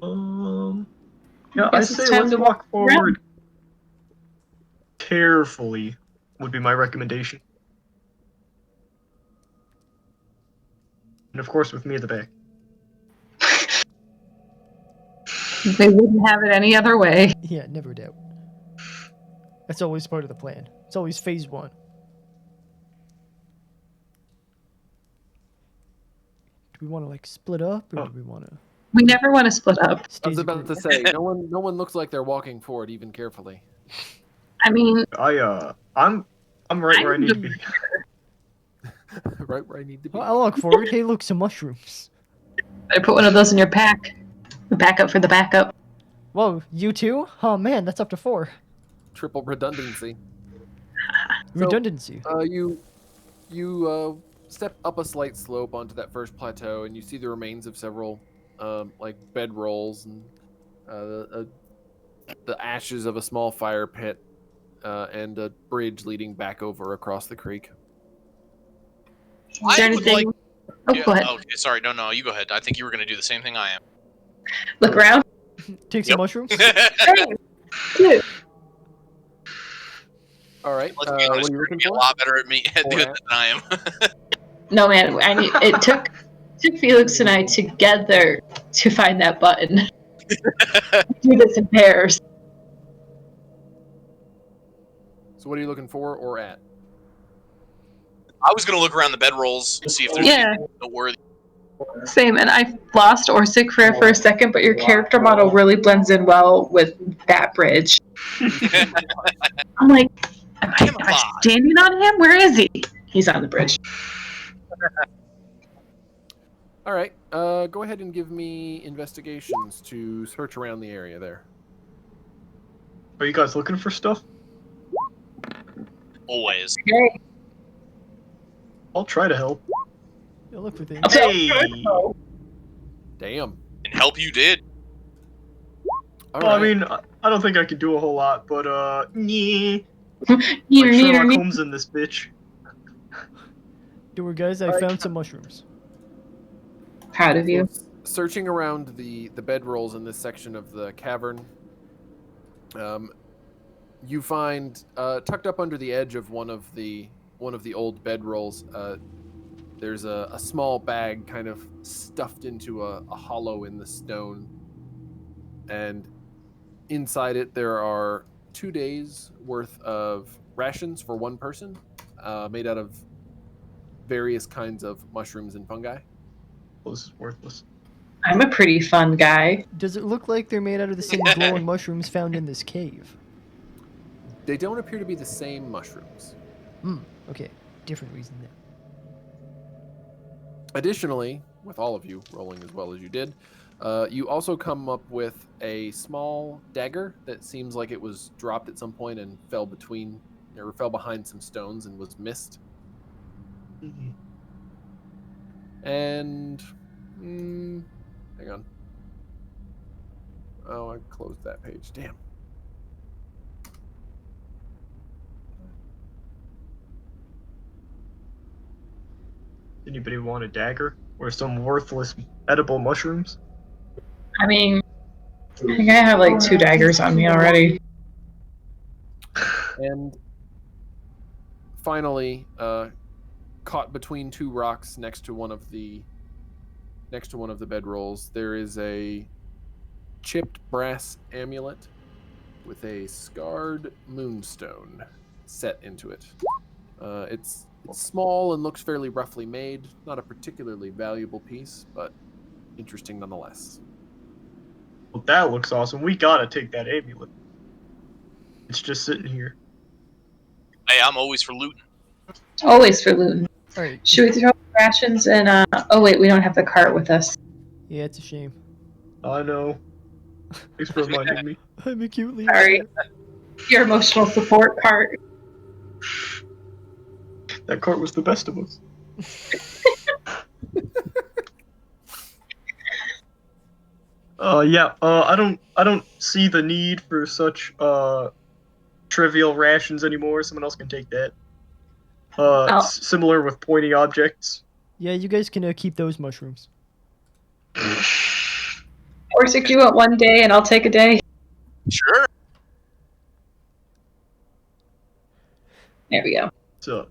Yeah, I Guess it's say time let's to walk walk around. forward carefully. Would be my recommendation. And of course, with me at the back. They wouldn't have it any other way. Yeah, never doubt. That's always part of the plan. It's always phase 1. Do we want to like split up, or do we want to? We never want to split up. I was about to say, no one looks like they're walking forward even carefully. I mean, I'm right where I need to be. Right where I need to be. Well, I look forward. Hey, look, some mushrooms. better put one of those in your pack. The backup for the backup. Whoa, you too? Oh man, that's up to 4. Triple redundancy. Redundancy. You step up a slight slope onto that first plateau, and you see the remains of several like bedrolls and the ashes of a small fire pit and a bridge leading back over across the creek. Is there I would anything? Oh, Yeah, go ahead. okay, sorry. No, you go ahead. I think you were going to do the same thing I am. Look around. Take some Yep. mushrooms. Hey, dude. All right. Let's be What honest, are you you're looking going to be a for? lot better at me at Or doing at? that than I am. No, man. It took Felix and I together to find that button. Do this in pairs. So what are you looking for or at? I was going to look around the bedrolls and see if there's Yeah. anything noteworthy. Same, and I lost Orsik for a second, but your character model really blends in well with that bridge. I'm like, am I Camouflage. standing on him? Where is he? He's on the bridge. All right. Go ahead and give me investigations to search around the area there. Are you guys looking for stuff? Always. Okay. I'll try to help. Yeah, look for things. Hey! Damn. And help you did. All Well, I right. mean, I don't think I could do a whole lot, but yeah, Neater, like neater, Sherlock neater. Holmes in this bitch. Don't worry, guys. I found some mushrooms. Proud of you. Searching around the bedrolls in this section of the cavern, you find tucked up under the edge of one of the old bedrolls. There's a small bag kind of stuffed into a hollow in the stone, and inside it there are 2 days worth of rations for one person, made out of various kinds of mushrooms and fungi. Well, this is worthless. I'm a pretty fun guy. Does it look like they're made out of the same glowing mushrooms found in this cave? They don't appear to be the same mushrooms. Okay. Different reason then. Additionally, with all of you rolling as well as you did, you also come up with a small dagger that seems like it was dropped at some point and fell behind some stones and was missed. Mm-hmm. And hang on. Oh, I closed that page. Damn. Anybody want a dagger or some worthless edible mushrooms? I mean, I think I have like 2 daggers on me already. And finally, caught between 2 rocks next to one of the bedrolls, there is a chipped brass amulet with a scarred moonstone set into it. It's small and looks fairly roughly made. Not a particularly valuable piece, but interesting nonetheless. Well, that looks awesome. We gotta take that amulet. It's just sitting here. Hey, I'm always for looting. Always for looting. All right. Should we throw rations and oh wait, we don't have the cart with us. Yeah, it's a shame. I know. Thanks for reminding me. I'm acutely Sorry. aware. Your emotional support cart. That cart was the best of us. I don't see the need for such trivial rations anymore. Someone else can take that. Similar with pointy objects. Yeah, you guys can keep those mushrooms. Orsik, you want one day and I'll take a day? Sure. There we go. So,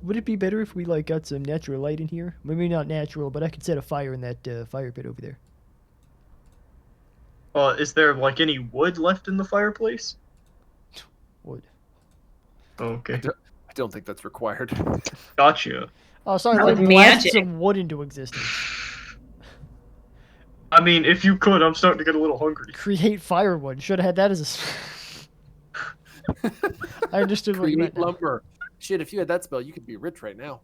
Would it be better if we like got some natural light in here? Maybe not natural, but I could set a fire in that fire pit over there. is there like any wood left in the fireplace? Wood. Okay, I don't think that's required. gotcha. Oh, sorry. Not Let with me blast magic. some wood into existence. I mean, if you could, I'm starting to get a little hungry. Create firewood. Should have had that as a. I understood what you meant. Create now. lumber. Shit, if you had that spell, you could be rich right now.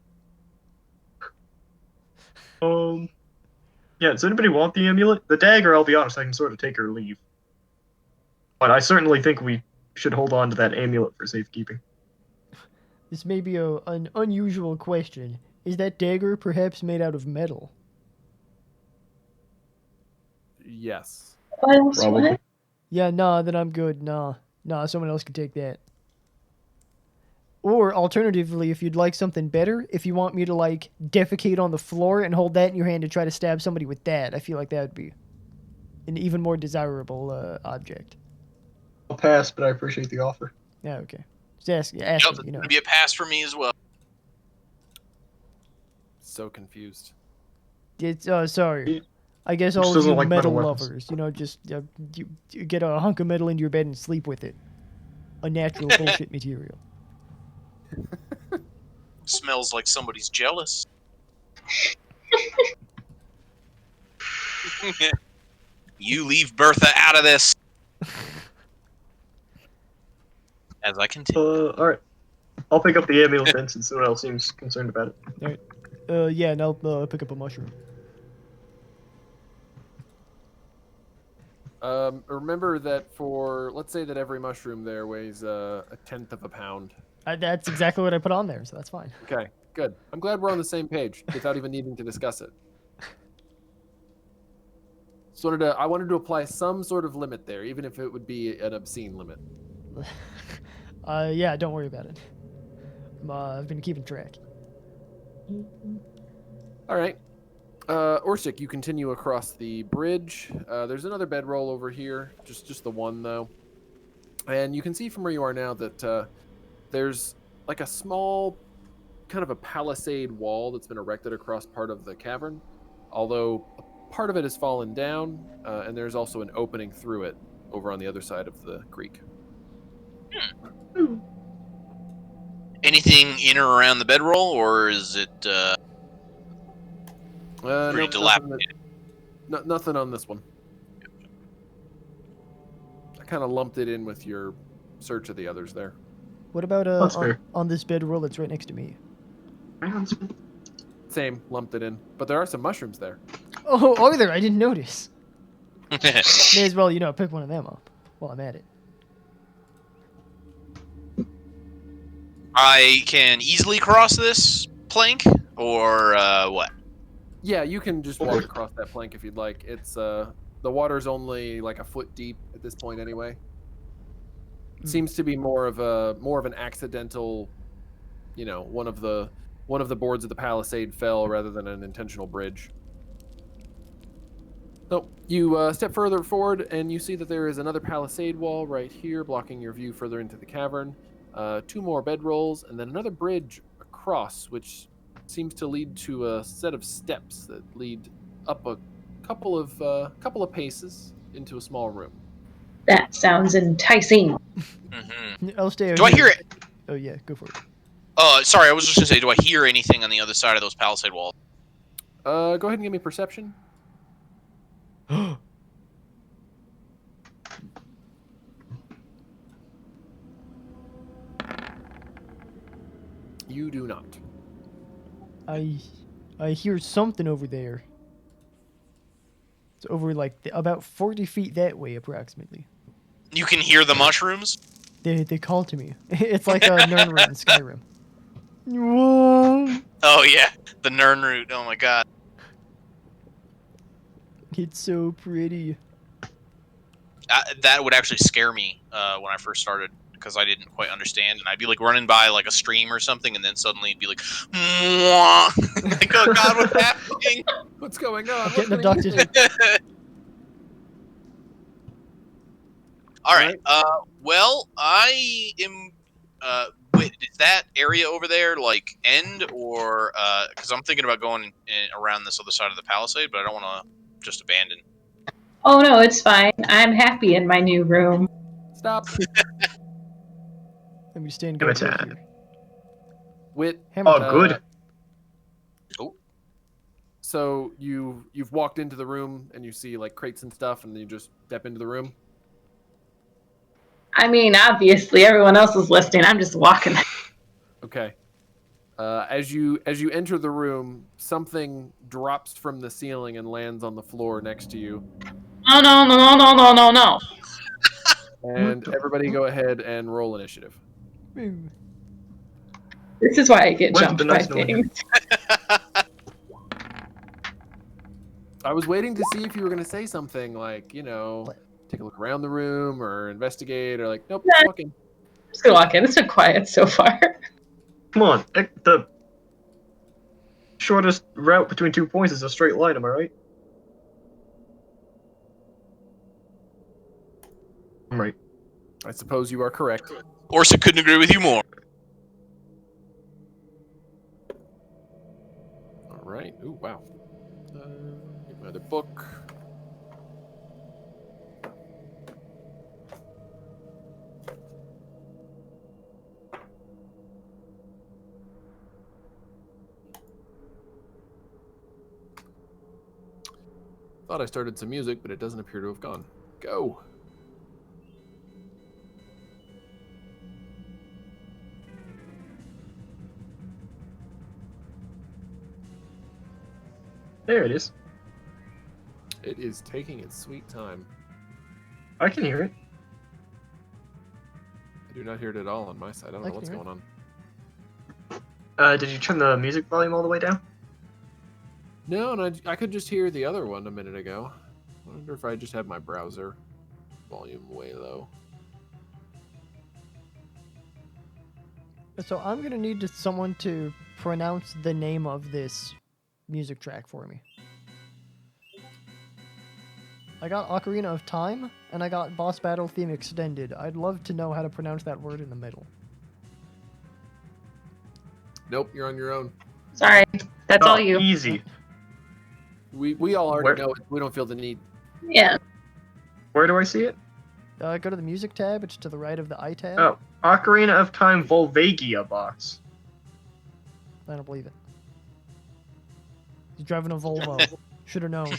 Yeah, does anybody want the amulet? The dagger, I'll be honest, I can sort of take or leave. But I certainly think we should hold on to that amulet for safekeeping. This may be an unusual question. Is that dagger perhaps made out of metal? Yes. What else? Probably. What? Yeah, nah, then I'm good. Nah, someone else can take that. Or alternatively, if you'd like something better, if you want me to like defecate on the floor and hold that in your hand and try to stab somebody with that, I feel like that would be an even more desirable object. I'll pass, but I appreciate the offer. Yeah, okay. Just asking, Yep, it's you know. gonna be a pass for me as well. So confused. It's sorry. I guess He all just of you doesn't like metal metal weapons. lovers, just you get a hunk of metal into your bed and sleep with it. Unnatural bullshit material. Smells like somebody's jealous. You leave Bertha out of this. As I continue. All right. I'll pick up the amulet then, since no one else seems concerned about it. Yeah, and I'll pick up a mushroom. Remember that let's say that every mushroom there weighs a 1/10 of a pound. That's exactly what I put on there, so that's fine. Okay, good. I'm glad we're on the same page without even needing to discuss it. I wanted to apply some sort of limit there, even if it would be an obscene limit. Yeah, don't worry about it. I've been keeping track. All right. Orsik, you continue across the bridge. There's another bedroll over here, just the one though. And you can see from where you are now that there's like a small kind of a palisade wall that's been erected across part of the cavern, although part of it has fallen down, and there's also an opening through it over on the other side of the creek. Anything in or around the bedroll, or is it pretty Nope, dilapidated? nothing on this one. I kind of lumped it in with your search of the others there. What about That's fair. on this bedroll that's right next to me? Same, lumped it in. But there are some mushrooms there. Oh, are there? I didn't notice. May as well, pick one of them up while I'm at it. I can easily cross this plank, or what? Yeah, you can just walk across that plank if you'd like. It's the water's only like a foot deep at this point anyway. It seems to be more of an accidental, one of the boards of the palisade fell rather than an intentional bridge. So you step further forward and you see that there is another palisade wall right here blocking your view further into the cavern. 2 more bedrolls and then another bridge across, which seems to lead to a set of steps that lead up a couple of paces into a small room. That sounds enticing. Mm-hmm. I'll stay. Do I hear it? Oh yeah, go for it. Sorry, I was just gonna say, do I hear anything on the other side of those palisade walls? Go ahead and give me perception. You do not. I hear something over there. It's over like about 40 feet that way, approximately. You can hear the mushrooms? They call to me. It's like a Nernroot in Skyrim. Whoa! Oh yeah, the Nernroot. Oh my god. It's so pretty. That would actually scare me when I first started, because I didn't quite understand, and I'd be like running by like a stream or something, and then suddenly it'd be like, Mwah! Like, oh god, what's happening? What's going on? Getting abducted. All right. Well, I am. Wait, is that area over there like end, or because I'm thinking about going around this other side of the palisade, but I don't want to just abandon. Oh no, it's fine. I'm happy in my new room. Stop. Let me stand guard right Hammer here. Wit. Oh, good. So you've walked into the room and you see like crates and stuff, and then you just step into the room. I mean, obviously, everyone else is listening. I'm just walking. Okay. As you enter the room, something drops from the ceiling and lands on the floor next to you. Oh no, no, no, no, no, no, no. And everybody go ahead and roll initiative. Ooh. This is why I get Where's jumped the by nice knowing things. I was waiting to see if you were going to say something like, take a look around the room or investigate or like, nope, Nah. walk in. I'm just gonna walk in. It's been quiet so far. Come on, the shortest route between 2 points is a straight line, am I right? I'm right. I suppose you are correct. Orsik couldn't agree with you more. All right. Ooh, wow. Get my other book. Thought I started some music, but it doesn't appear to have gone. Go. There it is. It is taking its sweet time. I can hear it. I do not hear it at all on my side. I don't know can what's hear it. going on. Did you turn the music volume all the way down? No, and I could just hear the other one a minute ago. I wonder if I just have my browser volume way low. So I'm gonna need someone to pronounce the name of this music track for me. I got Ocarina of Time, and I got Boss Battle Theme Extended. I'd love to know how to pronounce that word in the middle. Nope, you're on your own. Sorry, that's all Oh, you. easy. We all already Where- know it. We don't feel the need. Yeah. Where do I see it? Go to the music tab. It's to the right of the I tab. Oh, Ocarina of Time Volvagia box. I don't believe it. He's driving a Volvo. Should have known.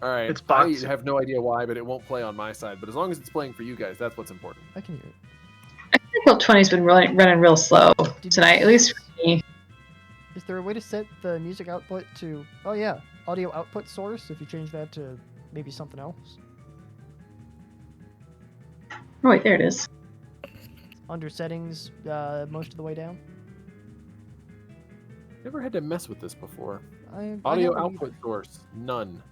All right. It's I boxing. have no idea why, but it won't play on my side. But as long as it's playing for you guys, that's what's important. I can hear it. I think Hill 20's been running real slow Did tonight, at least for me. Is there a way to set the music output to... Oh yeah, audio output source, if you change that to maybe something else? Oh, wait, there it is. Under settings, most of the way down. Never had to mess with this before. I Audio haven't output source, none.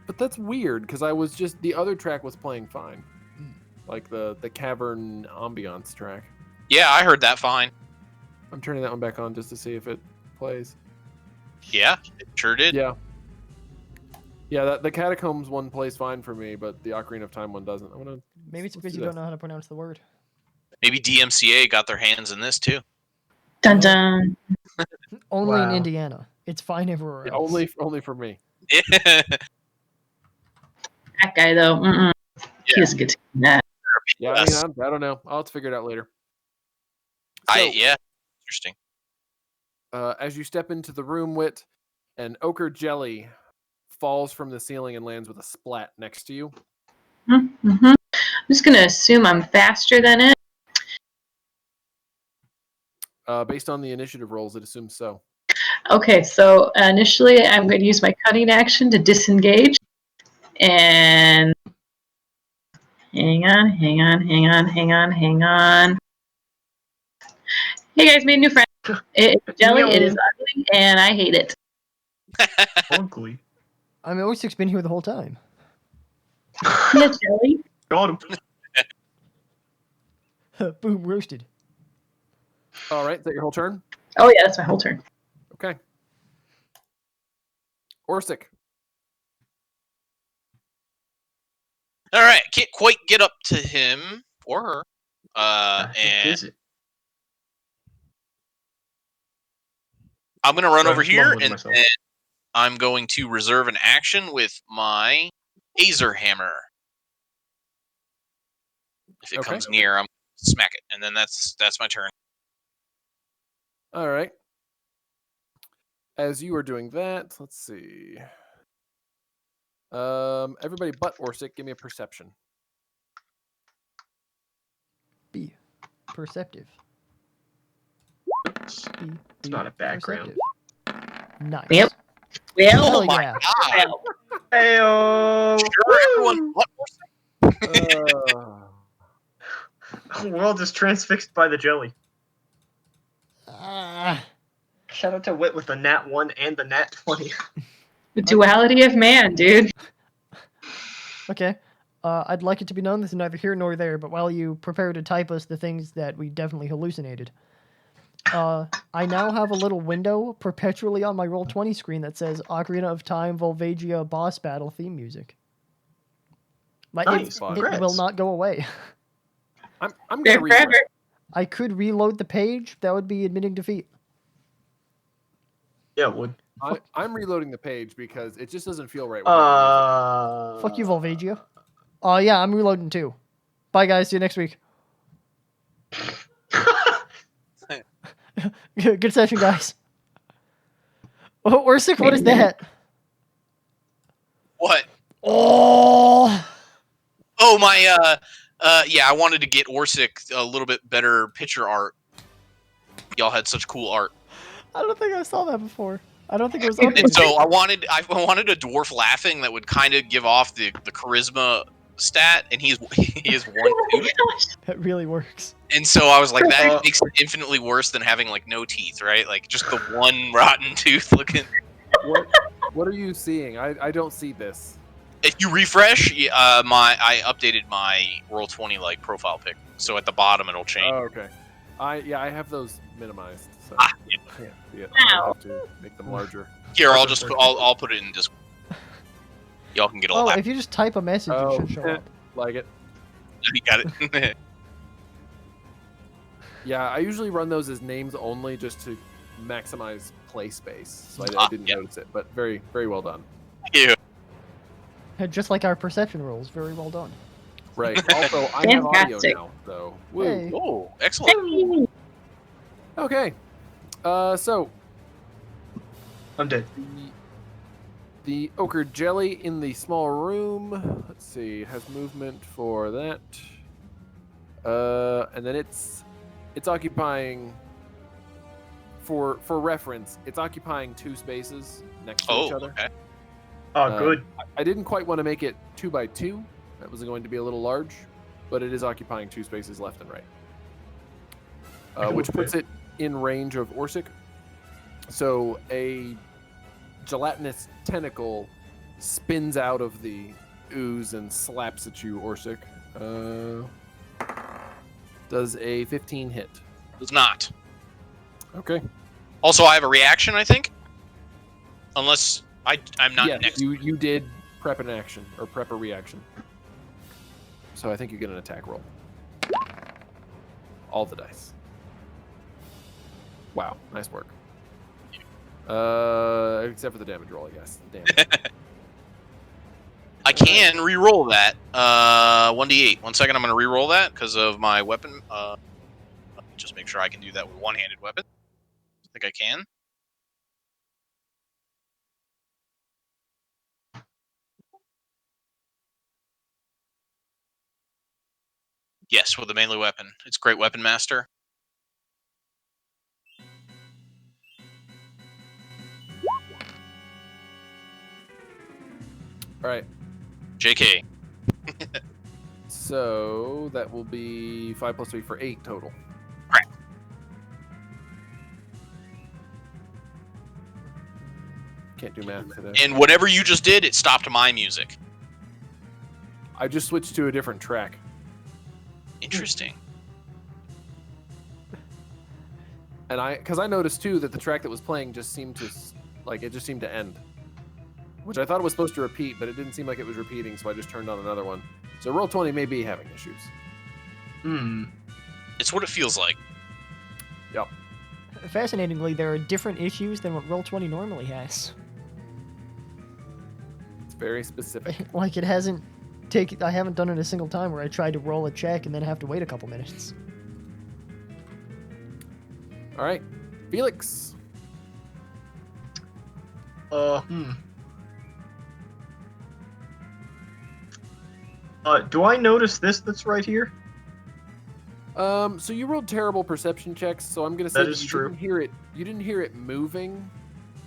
But that's weird because I was just the other track was playing fine, like the cavern ambiance track. Yeah, I heard that fine. I'm turning that one back on just to see if it plays. Yeah, it sure did. Yeah. Yeah, the Catacombs one plays fine for me, but the Ocarina of Time one doesn't. Maybe it's let's because do you don't that. know how to pronounce the word. Maybe DMCA got their hands in this too. Dun dun. Only in Wow. Indiana. It's fine everywhere Yeah, else. only for me. Yeah. That guy, though, he doesn't get to do that. Yeah, I mean, I don't know. I'll have to figure it out later. So, Yeah, interesting. as you step into the room, Wit, an ochre jelly falls from the ceiling and lands with a splat next to you. Mm-hmm. I'm just going to assume I'm faster than it. Based on the initiative rolls, it assumes so. Okay, so initially I'm going to use my cutting action to disengage. And hang on. Hey guys, made a new friend. It's jelly, it is ugly, and I hate it. Ugly. I mean, Orsik's been here the whole time. Yeah, jelly. Got him. Boom, roasted. All right, is that your whole turn? Oh yeah, that's my whole turn. Okay. Orsik. All right, can't quite get up to him or her. And Is it? I'm gonna run I'm over here, mumbling to and myself. then I'm going to reserve an action with my Azer hammer. If it Okay. comes near, I'm gonna smack it, and then that's my turn. All right. As you are doing that, let's see. Everybody but Orsik, give me a perception. B. Perceptive. It's B. not a background. Perceptive. Nice. Yep. Well, Oh Hell my yeah. god! well. Heyo! Sure, everyone. What? We're all just transfixed by the jelly. Ah. Shout out to Wit with the nat 1 and the nat 20. The duality of man, dude. Okay. I'd like it to be known this is neither here nor there, but while you prepare to type us the things that we definitely hallucinated, I now have a little window perpetually on my Roll20 screen that says Ocarina of Time Volvagia boss battle theme music. Like, Nice, it congrats. will not go away. I'm There gonna read. forever. I could reload the page. That would be admitting defeat. Yeah, it would. I'm reloading the page because it just doesn't feel right. Without Fuck you, Volvagia. Oh, yeah, I'm reloading too. Bye, guys. See you next week. Good session, guys. Oh, Orsik, what is that? What? Oh! Oh, my, yeah, I wanted to get Orsik a little bit better picture art. Y'all had such cool art. I don't think I saw that before. I don't think it was And uploaded. so I wanted a dwarf laughing that would kind of give off the charisma stat, and he has one tooth. That really works. And so I was like, that makes it infinitely worse than having like no teeth, right? Like just the one rotten tooth looking. What are you seeing? I don't see this. If you refresh, I updated my Roll20 like profile pic, so at the bottom it'll change. Oh, okay. I have those minimized. So Yeah. I can't see it. I'll have to make them larger. Here, I'll put it in Discord. Y'all can get all Oh, that. if you just type a message, Oh, it should show up. Like it. You got it. Yeah, I usually run those as names only just to maximize play space, so I didn't notice it. But very, very well done. Yeah. Just like our perception rules. Very well done. Right. Also, I have audio Fantastic. now, so woo. Hey. Oh, excellent. Okay. So I'm dead. the ochre jelly in the small room. Let's see. It has movement for that. And then it's occupying. For reference, it's occupying 2 spaces next to each Oh, other. okay. Oh, good. I didn't quite want to make it 2 by 2. That was going to be a little large, but it is occupying 2 spaces left and right, which puts it in range of Orsik. So a gelatinous tentacle spins out of the ooze and slaps at you, Orsik. Does a 15 hit? Does not. Okay. Also, I have a reaction, I think. Unless I'm not Yes, next. you did prep an action or prep a reaction. So I think you get an attack roll. All the dice. Wow, nice work. Except for the damage roll, I guess. Damn. I can re-roll that. 1d8. 1 second, I'm going to re-roll that because of my weapon. Just make sure I can do that with one-handed weapon. I think I can. Yes, with the melee weapon. It's Great Weapon Master. All right. JK. So that will be 5 plus 3 for 8 total. Correct. Can't do math today. And whatever you just did, it stopped my music. I just switched to a different track. Interesting. And because I noticed too that the track that was playing just seemed to, it just seemed to end. Which I thought it was supposed to repeat, but it didn't seem like it was repeating, so I just turned on another one. So Roll20 may be having issues. It's what it feels like. Yep. Fascinatingly, there are different issues than what Roll20 normally has. It's very specific. Like, it hasn't I haven't done it a single time where I tried to roll a check and then have to wait a couple minutes. All right. Felix. Do I notice this that's right here? So you rolled terrible perception checks, so I'm gonna say That is true. You didn't hear it moving,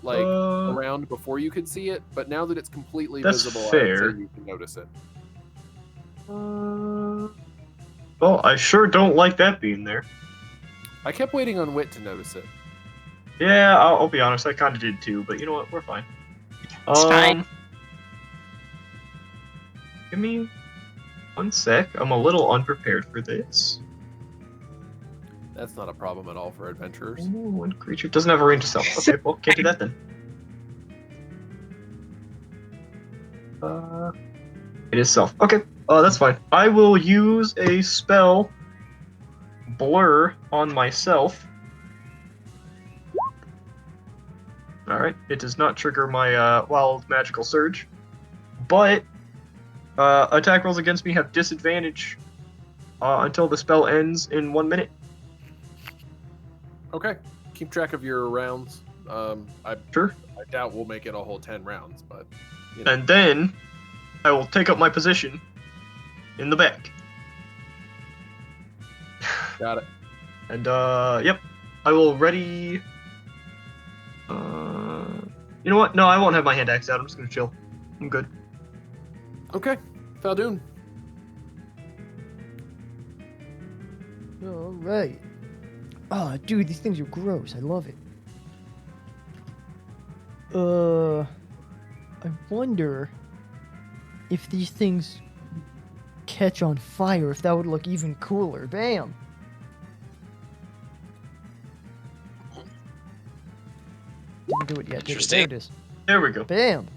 around before you could see it. But now that it's completely That's visible, I fair. would say you can notice it. Well, I sure don't like that being there. I kept waiting on Wit to notice it. Yeah, I'll be honest, I kind of did too, but you know what? We're fine. It's fine. Give me 1 sec. I'm a little unprepared for this. That's not a problem at all for adventurers. Ooh, one creature doesn't have a range of self. Okay, well, can't do that then. It is self. Okay, that's fine. I will use a spell, Blur, on myself. Alright, it does not trigger my wild magical surge. But attack rolls against me have disadvantage until the spell ends in 1 minute. Okay, keep track of your rounds. Sure. I doubt we'll make it a whole 10 rounds, but you know. And then I will take up my position in the back. Got it. And yep, I will ready. You know what? No, I won't have my hand axe out. I'm just gonna chill. I'm good. Okay, Fal Dune. All right. Oh, dude, these things are gross. I love it. I wonder if these things catch on fire, if that would look even cooler. Bam! Didn't do it yet. Did it? There Interesting. it is. There we go. Bam!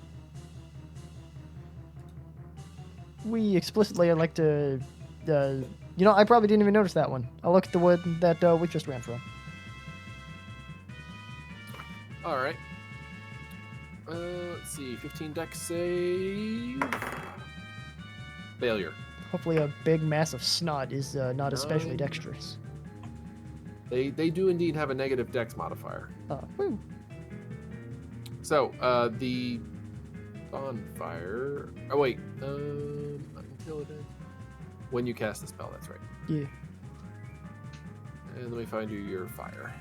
We explicitly like to, you know, I probably didn't even notice that one. I'll look at the wood that we just ran from. All right. Let's see. 15 dex save. Failure. Hopefully a big mass of snot is not especially 9. dexterous. They do indeed have a negative dex modifier. Woo. So, the bonfire. Oh wait. Until it ends. When you cast the spell, that's right. Yeah. And let me find you your fire.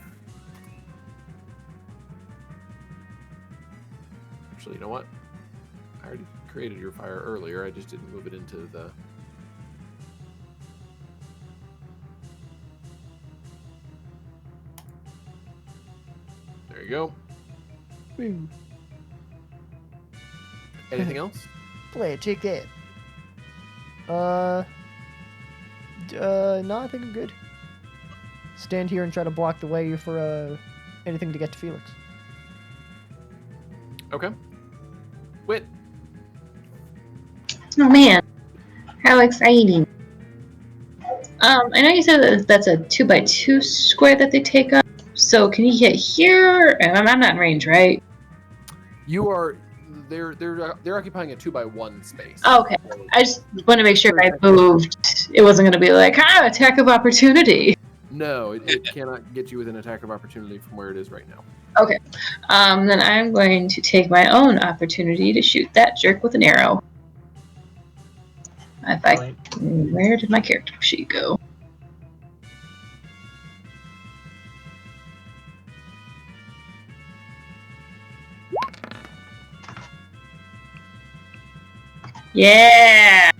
Actually, you know what? I already created your fire earlier. I just didn't move it into the. There you go. Woo. Anything else? Play it, take that. No, I think I'm good. Stand here and try to block the way for anything to get to Felix. Okay. Wit. Oh man, how exciting! I know you said that that's a 2x2 square that they take up. So can you get here? And I'm not in range, right? You are. They're occupying a 2x1 space. Oh, okay. I just want to make sure if I moved, it wasn't going to be like, attack of opportunity. No, it cannot get you with an attack of opportunity from where it is right now. Okay. Then I'm going to take my own opportunity to shoot that jerk with an arrow. Where did my character sheet go? Yeah!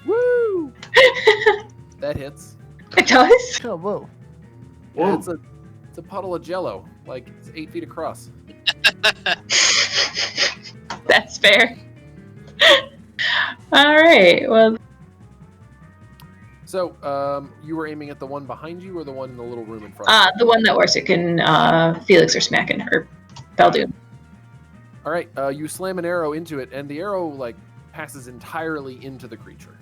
Woo! That hits. It does? Oh, whoa. Yeah, it's a puddle of jello. Like, it's 8 feet across. That's fair. Alright, well. So, you were aiming at the one behind you or the one in the little room in front of you? The one that Orsik and Felix are smacking, or Fal Dune. Alright, you slam an arrow into it, and the arrow, like, passes entirely into the creature.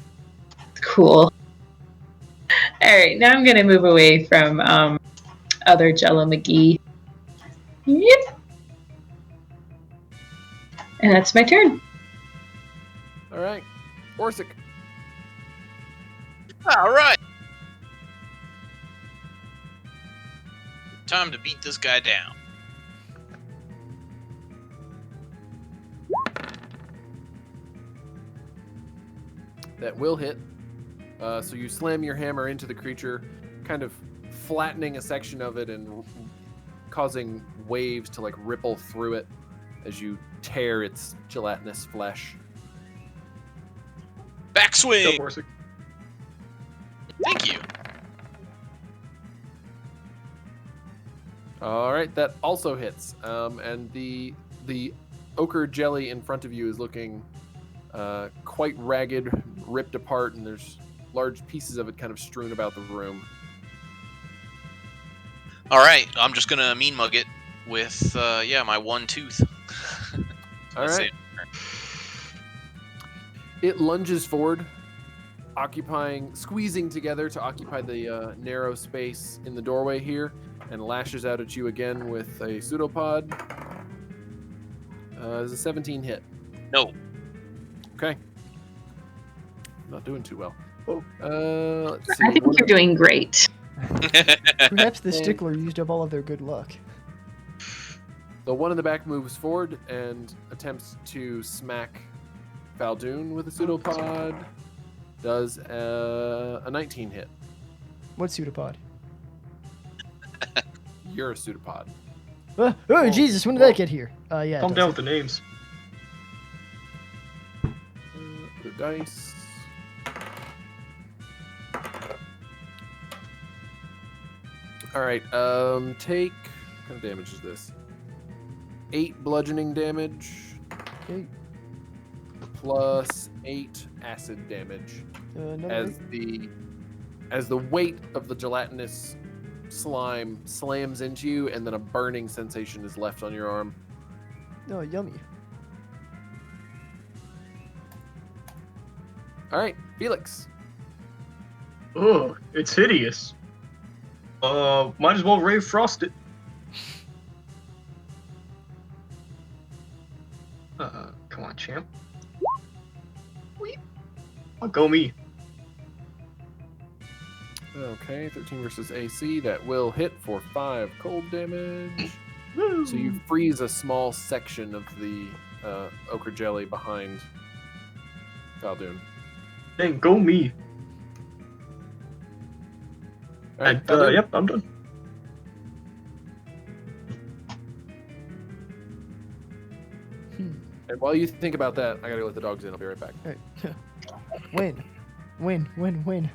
Cool. Alright, now I'm gonna move away from other Jello McGee. Yep. And that's my turn. Alright. Orsik. All right. Time to beat this guy down. That will hit. So you slam your hammer into the creature, kind of flattening a section of it and causing waves to like ripple through it as you tear its gelatinous flesh. Backswing. Go, Orsik. Thank you. All right, that also hits. And the ochre jelly in front of you is looking quite ragged, ripped apart, and there's large pieces of it kind of strewn about the room. All right, I'm just gonna mean mug it with my one tooth. All right. It lunges forward, squeezing together to occupy the narrow space in the doorway here, and lashes out at you again with a pseudopod. Is a 17 hit? No. Okay. Not doing too well. Oh. Let's see. I think you're doing great. Perhaps the Stickler used up all of their good luck. The one in the back moves forward and attempts to smack Fal Dune with a pseudopod. Does a 19 hit. What pseudopod? You're a pseudopod. Oh, Jesus, when did that get here? Yeah. Calm down with the names. The dice. All right. Take. What kind of damage is this? 8 bludgeoning damage. Okay. Plus 8 acid damage. Another As the weight of the gelatinous slime slams into you, and then a burning sensation is left on your arm. Oh, yummy. All right, Felix. Ugh, it's hideous. Might as well Rave Frost it. Come on, champ. I'll go me. Okay, 13 versus AC. That will hit for 5 cold damage. Woo. So you freeze a small section of the ochre jelly behind Fal Dune. Dang, go me. All right, And, Fal Dune. yep, I'm done. And while you think about that, I gotta let the dogs in. I'll be right back. All right. Win.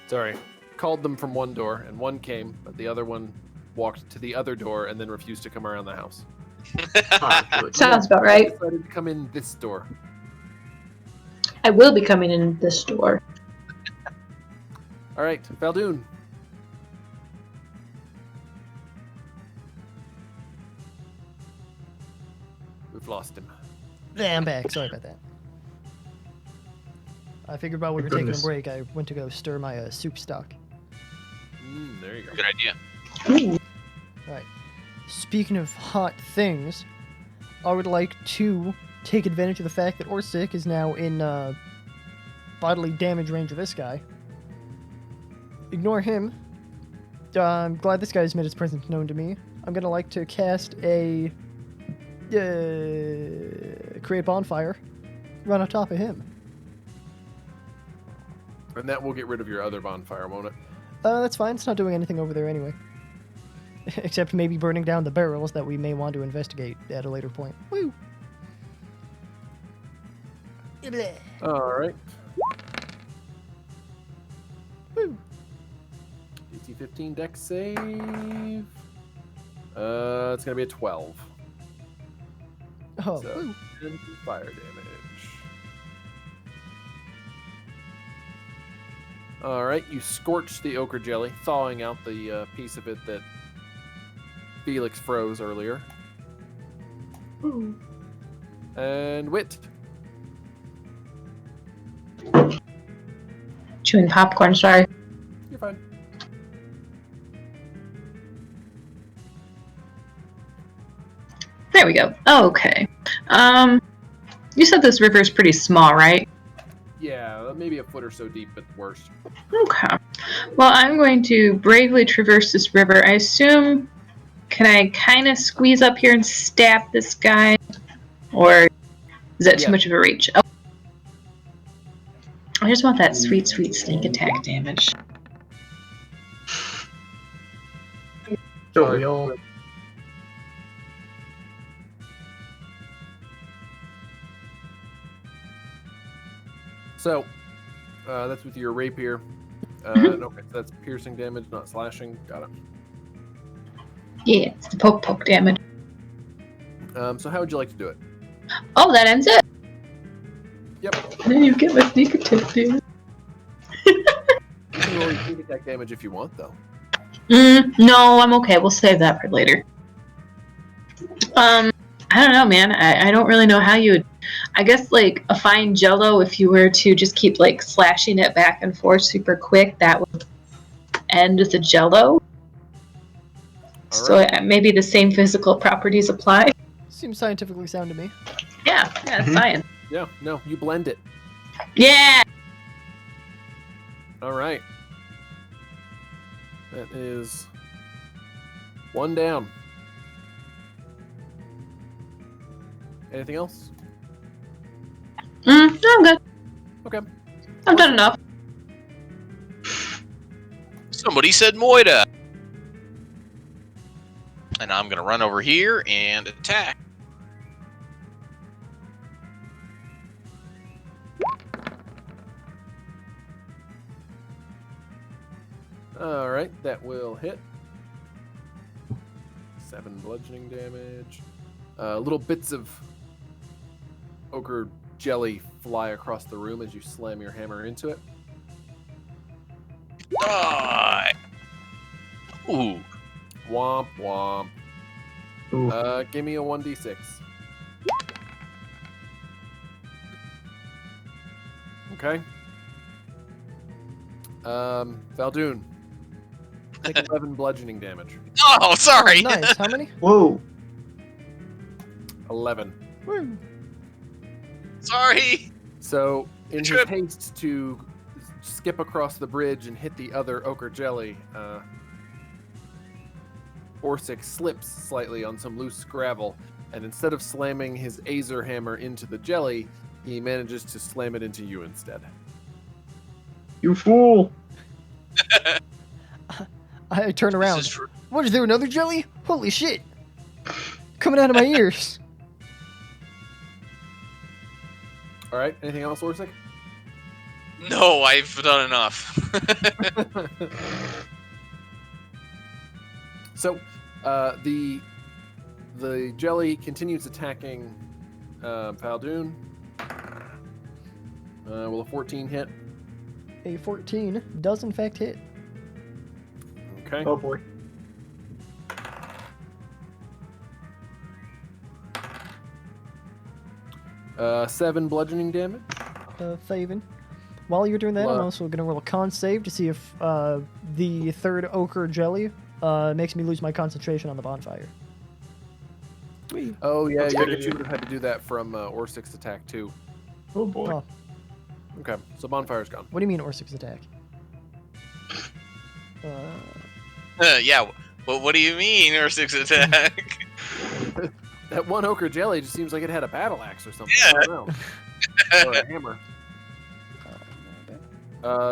Sorry. Called them from one door, and one came, but the other one walked to the other door and then refused to come around the house. Sounds about right. Decided to come in this door. I will be coming in this door. All right, Fal Dune. We've lost him. Yeah, I'm back. Sorry about that. I figured while we were taking a Goodness. break, I went to go stir my soup stock. There you go. Good idea. Ooh. Right. Speaking of hot things, I would like to take advantage of the fact that Orsik is now in bodily damage range of this guy. ignore him. I'm glad this guy's made his presence known to me. I'm gonna like to cast a create bonfire, run on top of him. And that will get rid of your other bonfire, won't it? That's fine. It's not doing anything over there anyway. Except maybe burning down the barrels that we may want to investigate at a later point. Woo! All right. Woo! DC 15 dex save. It's gonna be a 12. Oh, So, woo. 10 fire damage. All right, you scorch the ochre jelly, thawing out the piece of it that Felix froze earlier. Ooh. And Wit. Chewing popcorn, sorry. You're fine. There we go. Okay. You said this river is pretty small, right? Yeah, maybe a foot or so deep at worst. Okay. Well, I'm going to bravely traverse this river. I assume, can I kind of squeeze up here and stab this guy? Or is that Yeah. too much of a reach? Oh. I just want that sweet, sweet sneak attack damage. Don't we all? So, that's with your rapier. Okay, so that's piercing damage, not slashing. Got it. Yeah, it's the poke damage. So how would you like to do it? Oh, that ends it. Yep. Then you get my sneak attack damage. You can roll your sneak attack damage if you want, though. No, I'm okay. We'll save that for later. I don't know, man. I don't really know how you would. I guess like a fine jello, if you were to just keep like slashing it back and forth super quick, that would end with a jello. So maybe the same physical properties apply. Seems scientifically sound to me. Yeah, it's science. Yeah, no, you blend it. Yeah. All right. That is one down. Anything else? I'm good. Okay. I've done enough. Somebody said Moida. And I'm going to run over here and attack. All right, that will hit. 7 bludgeoning damage. Little bits of ochre jelly fly across the room as you slam your hammer into it. Die. Ooh. Womp womp. Ooh. Give me a 1d6. Okay. Fal Dune. Take 11 bludgeoning damage. Oh, sorry. Nice. How many? Whoa. 11. Woo. Sorry. So, in his Trip. haste to skip across the bridge and hit the other ochre jelly, Orsik slips slightly on some loose gravel, and instead of slamming his Azer hammer into the jelly, he manages to slam it into you instead. You fool. I turn This around. is true. What is there? Another jelly? Holy shit! Coming out of my ears. All right, anything else, Orsik? No, I've done enough. So, the jelly continues attacking Fal Dune. Will a 14 hit? A 14 does in fact hit. Okay. Oh boy. Seven bludgeoning damage. Faven. While you're doing that, I'm Well, also going to roll a con save to see if the third ochre jelly makes me lose my concentration on the bonfire. Oh yeah, That's yeah. good. But you would have had to do that from Orsik's attack too. Oh boy. Oh, Okay, so bonfire's gone. what do you mean Orsik's attack? Yeah. Well, what do you mean, Orsik's attack? That one ochre jelly just seems like it had a battle axe or something. Yeah. I don't know. Or a hammer.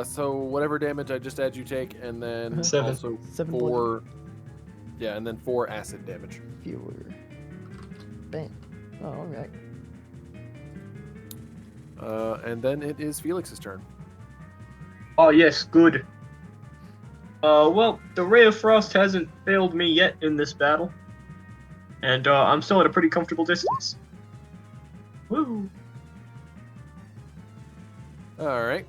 So whatever damage I just had you take, and then 7. also 7 4. Yeah, and then 4 acid damage. Fewer. Bam. Oh, all right. And then it is Felix's turn. Oh yes, good. Well, the Ray of Frost hasn't failed me yet in this battle. And I'm still at a pretty comfortable distance. Woo! Alright.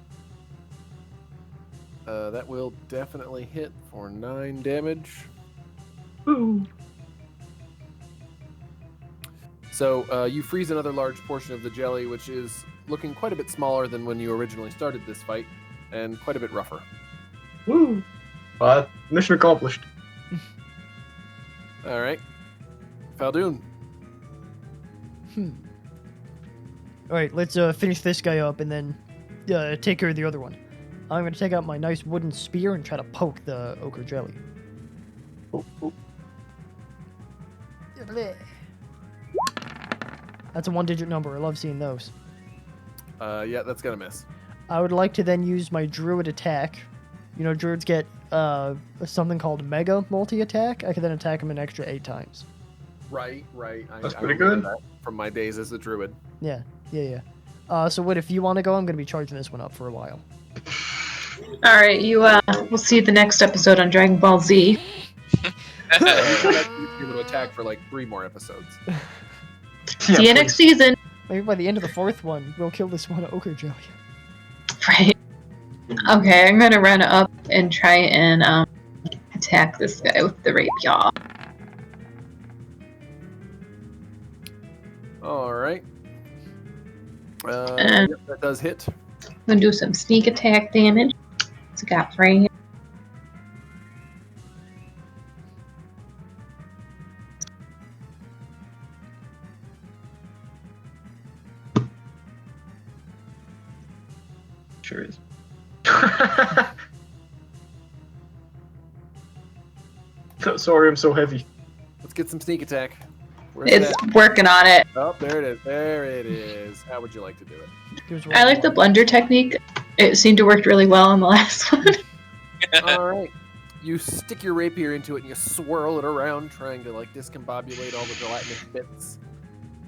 That will definitely hit for 9 damage. Woo! So you freeze another large portion of the jelly, which is looking quite a bit smaller than when you originally started this fight, and quite a bit rougher. Woo! Mission accomplished. Alright. Fal Dune. All right, let's finish this guy up and then take care of the other one. I'm gonna take out my nice wooden spear and try to poke the ochre jelly. Oh. That's a 1-digit number. I love seeing those. Yeah, that's gonna miss. I would like to then use my druid attack. You know, druids get something called mega multi-attack. I can then attack him an extra 8 times. Right. That's I pretty remember good. that from my days as a druid. Yeah. So what if you want to go? I'm gonna be charging this one up for a while. All right, you. We'll see the next episode on Dragon Ball Z. You're gonna attack for like 3 more episodes. See you next season. Maybe by the end of the 4th one, we'll kill this one ochre jelly. Right. Okay, I'm gonna run up and try and attack this guy with the rapier. Alright. And- Yep, that does hit. I'm gonna do some sneak attack damage. It's got frame. Sure is. Sorry, I'm so heavy. Let's get some sneak attack. Where's It's that? working on it. Oh, there it is. There it is. How would you like to do it? I like the blender technique. It seemed to work really well on the last one. Alright. You stick your rapier into it and you swirl it around, trying to like discombobulate all the gelatinous bits.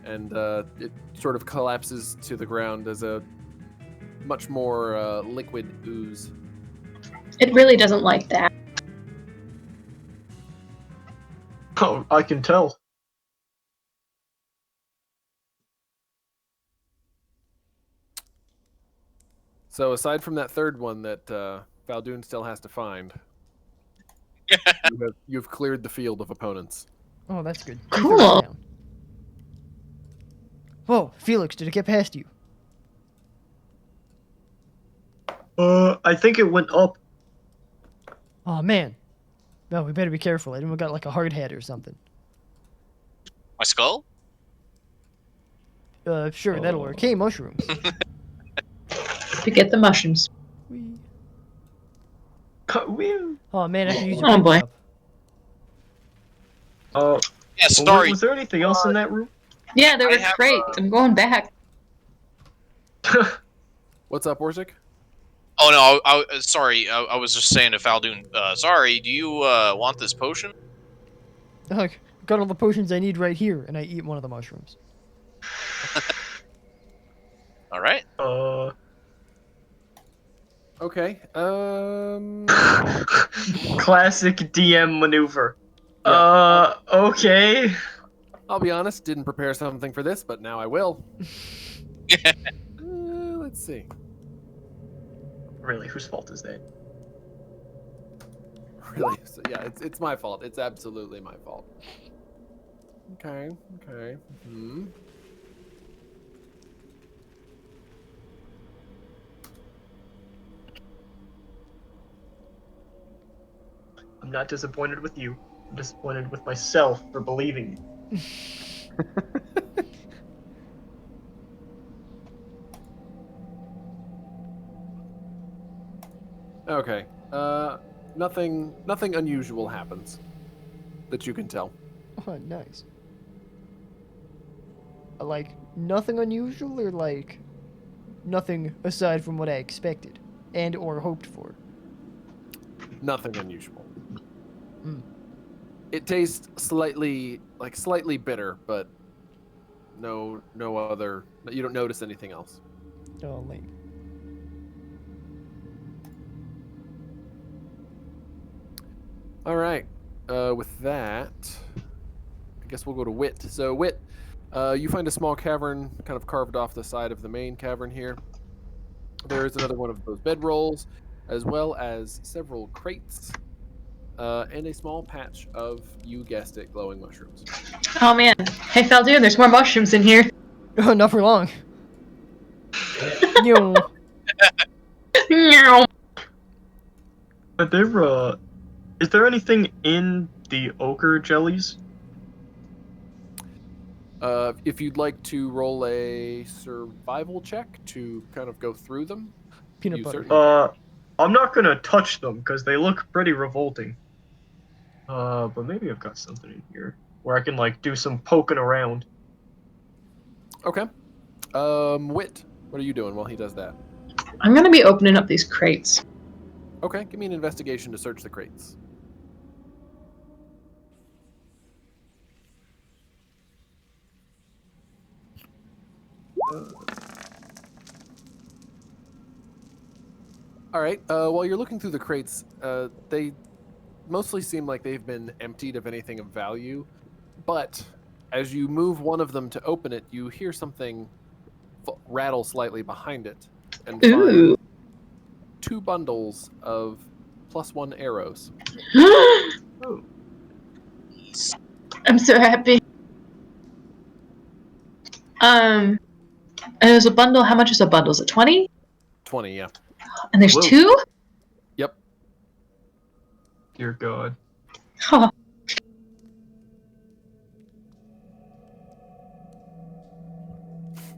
And it sort of collapses to the ground as a much more liquid ooze. It really doesn't like that. Oh, I can tell. So aside from that third one that Fal Dune still has to find, you've cleared the field of opponents. Oh, that's good. Cool. 2/3 down. Whoa, Felix, did it get past you? I think it went up. Oh man. No, we better be careful. I think we got like a hard hat or something. My skull? Sure, that'll work. Hey, mushrooms. To get the mushrooms. Whee. Whew. Oh man, I can use Oh, your boy. up. Yeah, sorry. Was there anything else in that room? Yeah, there I were have, crates. I'm going back. What's up, Orsik? Oh no, sorry. I was just saying to Fal Dune. Sorry, do you want this potion? Look, got all the potions I need right here, and I eat one of the mushrooms. All right. Okay. Classic DM maneuver. Yeah. Okay. I'll be honest, didn't prepare something for this, but now I will. Let's see. Really, whose fault is that? Really? So, yeah, it's my fault. It's absolutely my fault. Okay. I'm not disappointed with you. I'm disappointed with myself for believing you. Okay. nothing unusual happens that you can tell. Oh, nice. Like, nothing unusual, or like nothing aside from what I expected and or hoped for? Nothing unusual. Mm. It tastes slightly bitter, but no other. You don't notice anything else. Oh, lame. All right. With that, I guess we'll go to Wit. So Wit, you find a small cavern kind of carved off the side of the main cavern here. There is another one of those bedrolls, as well as several crates, and a small patch of, you guessed it, glowing mushrooms. Oh man. Hey, Fal Dune, there's more mushrooms in here. Oh, not for long. Yo. Meow. Are there, is there anything in the ochre jellies? If you'd like to roll a survival check to kind of go through them, Peanut you butter. certainly I'm not gonna touch them because they look pretty revolting. But maybe I've got something in here where I can like do some poking around. Okay. Wit, what are you doing while he does that? I'm gonna be opening up these crates. Okay, give me an investigation to search the crates. All right. While you're looking through the crates, they mostly seem like they've been emptied of anything of value. But as you move one of them to open it, you hear something rattle slightly behind it, and find Ooh. 2 bundles of +1 arrows. Oh, I'm so happy. And there's a bundle. How much is a bundle? Is it 20? 20, yeah. And there's Whoa. 2? Yep. dear God. Oh,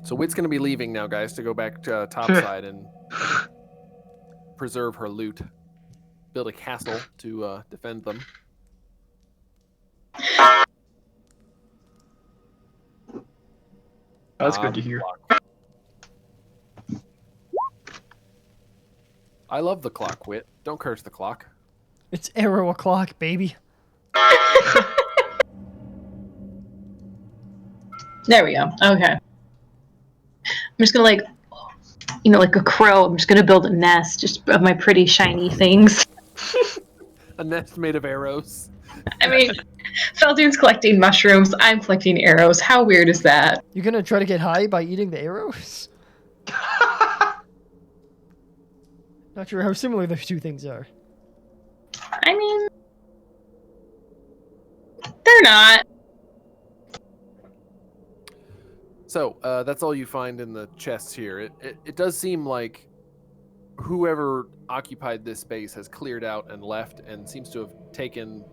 So Wit's going to be leaving now, guys, to go back to topside and preserve her loot, build a castle to defend them. That's good to hear. Clock. I love the clock, Wit. Don't curse the clock. It's arrow o'clock, baby. there we go. Okay. I'm just gonna like a crow. I'm just gonna build a nest just of my pretty shiny things. A nest made of arrows. I mean, Feldune's collecting mushrooms. I'm collecting arrows. How weird is that? You're gonna try to get high by eating the arrows? Not sure how similar those two things are. I mean, they're not. So that's all you find in the chests here. It does seem like whoever occupied this space has cleared out and left, and seems to have taken,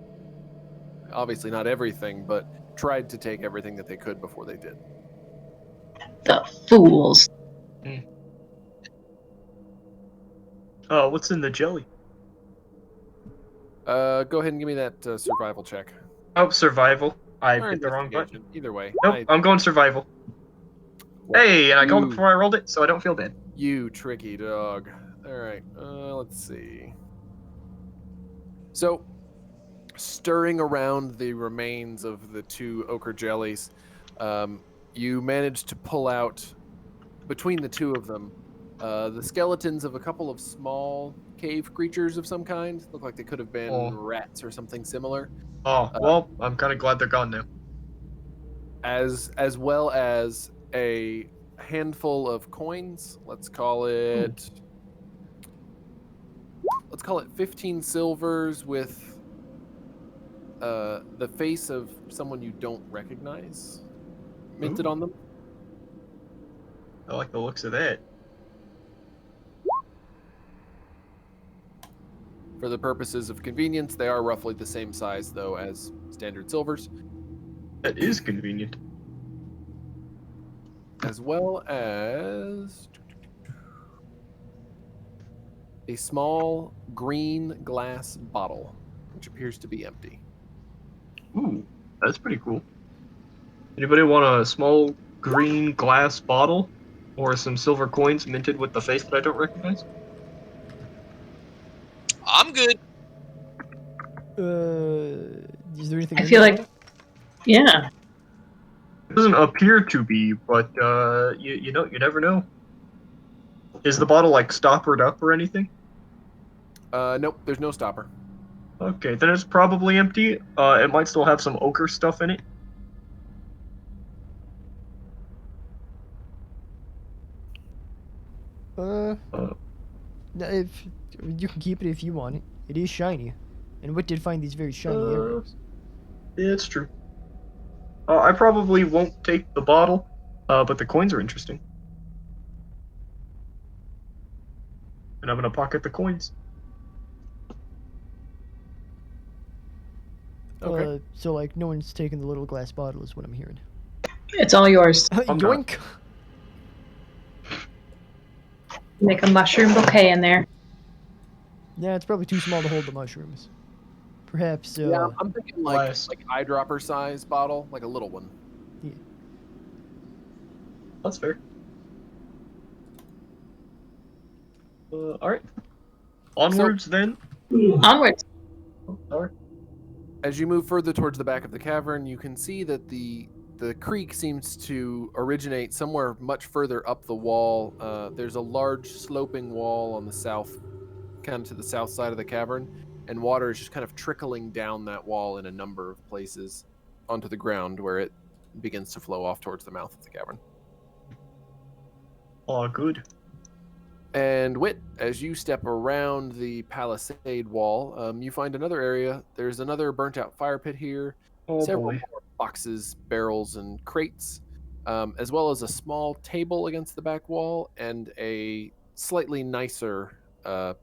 obviously not everything, but tried to take everything that they could before they did. The fools. Oh, what's in the jelly? Go ahead and give me that survival check. Oh, survival. I Or hit the wrong button. investigation. Either way. Nope, I'm going survival. Hey, and I called it before I rolled it, so I don't feel bad. You tricky dog. All right, let's see. So, stirring around the remains of the 2 ochre jellies, you managed to pull out, between the 2 of them, the skeletons of a couple of small cave creatures of some kind. Look like they could have been rats or something similar. Oh, well, I'm kind of glad they're gone now. As well as a handful of coins. Let's call it 15 silvers with the face of someone you don't recognize minted on them. I like the looks of that. For the purposes of convenience, they are roughly the same size, though, as standard silvers. That is convenient. As well as a small green glass bottle, which appears to be empty. Ooh, that's pretty cool. Anybody want a small green glass bottle? Or some silver coins minted with the face that I don't recognize? I'm good. Is there anything I in feel the like, bottle? yeah. It doesn't appear to be, but you know, you never know. Is the bottle like stoppered up or anything? Nope, there's no stopper. Okay, then it's probably empty. It might still have some ochre stuff in it. Uh, Uh, if you can keep it if you want it. It is shiny, and Wit did find these very shiny earrings. Yeah, it's true. I probably won't take the bottle, but the coins are interesting. And I'm gonna pocket the coins. Okay. So like no one's taking the little glass bottle is what I'm hearing. It's all yours. I'm Yoink! Make a mushroom bouquet in there. Yeah, it's probably too small to hold the mushrooms. Perhaps. Yeah, I'm thinking Glass. like eyedropper size bottle, like a little one. That's fair. All right. Onwards then. Onwards. All right. As you move further towards the back of the cavern, you can see that the creek seems to originate somewhere much further up the wall. There's a large sloping wall on the south, kind of to the south side of the cavern, and water is just kind of trickling down that wall in a number of places onto the ground where it begins to flow off towards the mouth of the cavern. Oh, good. And Wit, as you step around the palisade wall, you find another area. There's another burnt out fire pit here, Oh several boy. more boxes, barrels, and crates, as well as a small table against the back wall and a slightly nicer, like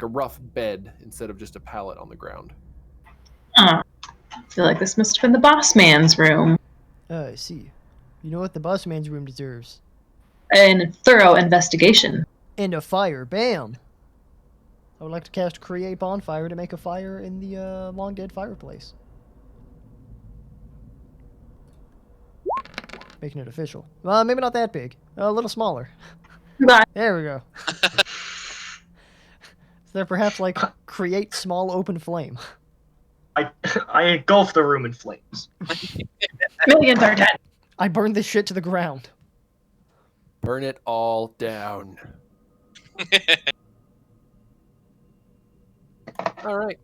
a rough bed instead of just a pallet on the ground. I feel like this must have been the boss man's room. I see. You know what the boss man's room deserves? A thorough investigation. And a fire. Bam! I would like to cast Create Bonfire to make a fire in the long dead fireplace. Making it official. Well, maybe not that big. A little smaller. But There we go. Is there perhaps like create small open flame? I engulf the room in flames. millions are dead. I burned this shit to the ground. Burn it all down. All right.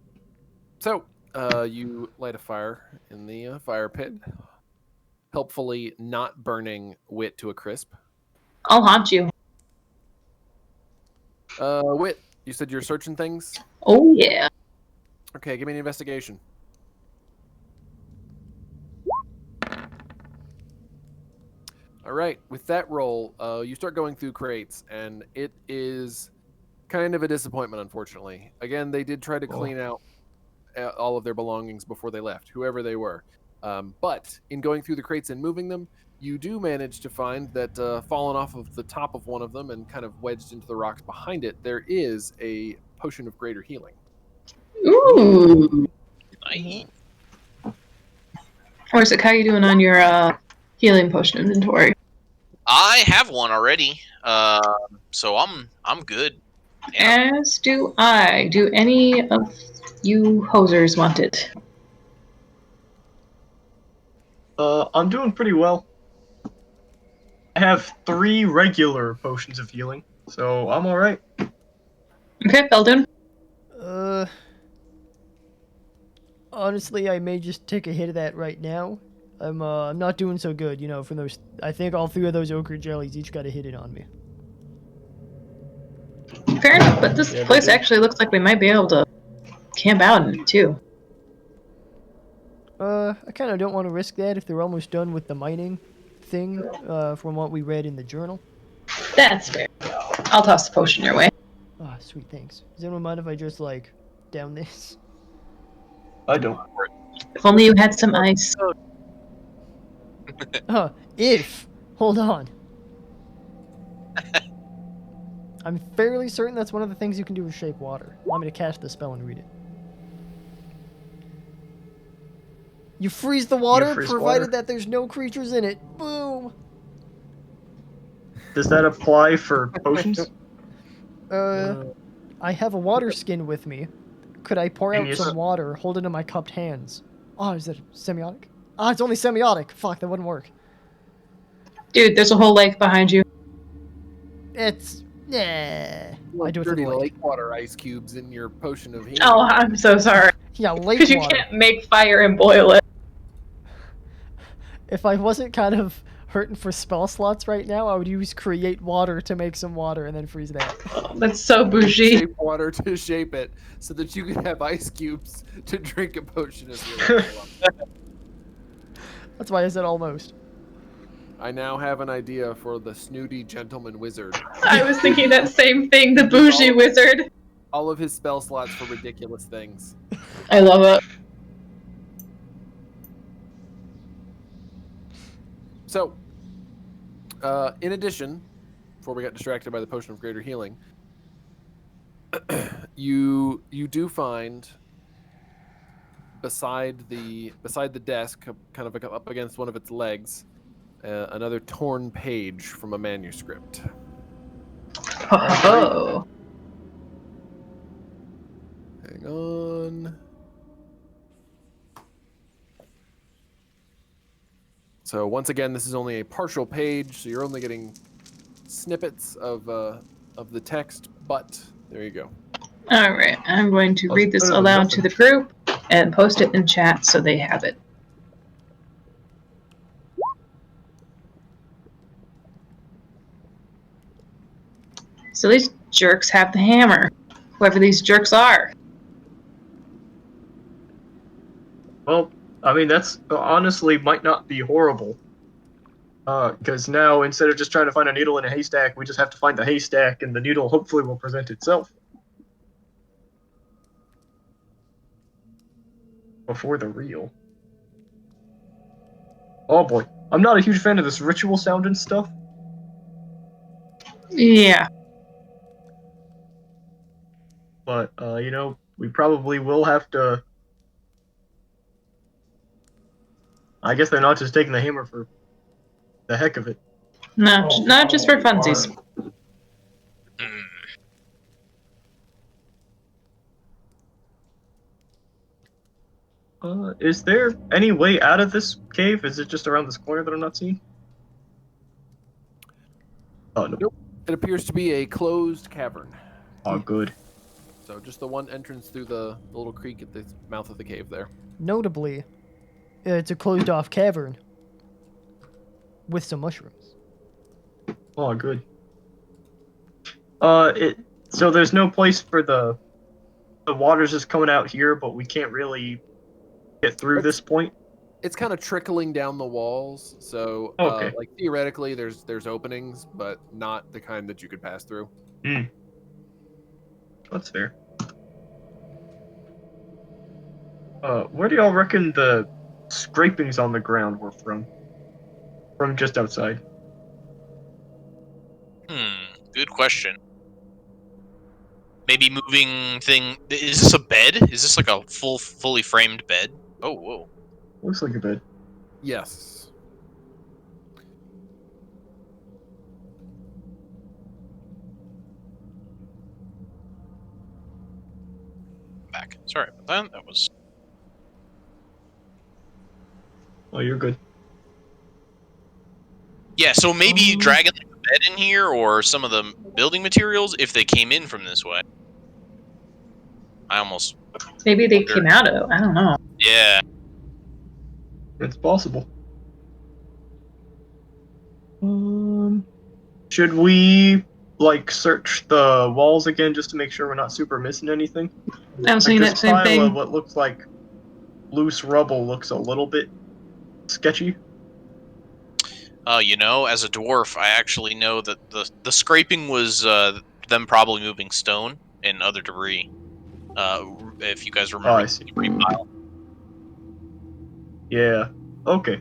So, you light a fire in the fire pit, helpfully not burning Wit to a crisp. I'll haunt you. Wit, you said you're searching things? Oh, yeah. Okay, give me an investigation. All right, with that roll, you start going through crates, and it is kind of a disappointment, unfortunately. Again, they did try to clean out all of their belongings before they left, whoever they were. But in going through the crates and moving them, you do manage to find that fallen off of the top of one of them and kind of wedged into the rocks behind it, there is a potion of greater healing. Ooh. Nice. Orsik, how you doing on your healing potion inventory? I have one already, so I'm good. Yeah. As do I. Do any of you hosers want it? I'm doing pretty well. I have 3 regular potions of healing, so I'm all right. Okay, Fal Dune. Honestly, I may just take a hit of that right now. I'm not doing so good, you know, from those. I think all 3 of those ochre jellies each got a hit in on me. Fair enough, but this Yeah, place they do. actually looks like we might be able to camp out in it too. I kind of don't want to risk that if they're almost done with the mining thing, from what we read in the journal. That's fair. I'll toss the potion your way. Ah, sweet, thanks. Does anyone mind if I just, like, down this? I don't. If only you had some ice. If. Hold on. I'm fairly certain that's one of the things you can do with shape water. Allow me to cast the spell and read it. You freeze the water, freeze provided water. that there's no creatures in it. Boom! Does that apply for potions? I have a water skin with me. Could I pour Can out you some water, hold it in my cupped hands? Oh, is that semiotic? Ah, it's only semiotic. Fuck, that wouldn't work. Dude, there's a whole lake behind you. It's... Yeah. I do it for dirty the lake. lake water ice cubes in your potion of healing. Oh, I'm so sorry. Yeah, lake Because you water. can't make fire and boil it. If I wasn't kind of hurting for spell slots right now, I would use create water to make some water and then freeze that. Oh, that's so bougie. Shape water to shape it so that you can have ice cubes to drink a potion of healing. That's why I said almost. I now have an idea for the snooty gentleman wizard. I was thinking that same thing, the bougie wizard. All of his spell slots for ridiculous things. I love it. So, in addition, before we got distracted by the potion of greater healing, you do find beside the desk, kind of up against one of its legs, another torn page from a manuscript. Oh. Hang on. So once again, this is only a partial page, so you're only getting snippets of the text, but there you go. All right, I'm going to That's read this better than aloud to the group and post it in chat so they have it. So these jerks have the hammer. Whoever these jerks are. Well, I mean, that's honestly might not be horrible. Because now, instead of just trying to find a needle in a haystack, we just have to find the haystack, and the needle hopefully will present itself. Before the real. Oh boy. I'm not a huge fan of this ritual sound and stuff. Yeah. But, you know, we probably will have to... I guess they're not just taking the hammer for the heck of it. No, not just for funsies. Is there any way out of this cave? Is it just around this corner that I'm not seeing? Oh, no. Nope. It appears to be a closed cavern. Oh, good. So just the one entrance through the little creek at the mouth of the cave there. Notably, it's a closed-off cavern with some mushrooms. Oh, good. So there's no place for the water's just coming out here, but we can't really get through this point. It's kind of trickling down the walls, so Okay. like theoretically there's openings, but not the kind that you could pass through. That's fair. Where do y'all reckon the scrapings on the ground were from? From just outside. Good question. Maybe moving thing. Is this a bed? Is this like a fully framed bed? Oh, whoa. Looks like a bed. Yes. Back. Sorry about that. That was. Oh, you're good. Yeah, so maybe dragging like the bed in here or some of the building materials if they came in from this way. I almost. Maybe they came out of it. I don't know. Yeah. It's possible. Should we like search the walls again just to make sure we're not super missing anything? I was thinking that This same pile thing. of what looks like loose rubble looks a little bit sketchy. You know, as a dwarf, I actually know that the scraping was them probably moving stone and other debris. If you guys remember I the see. debris pile. Yeah. Okay.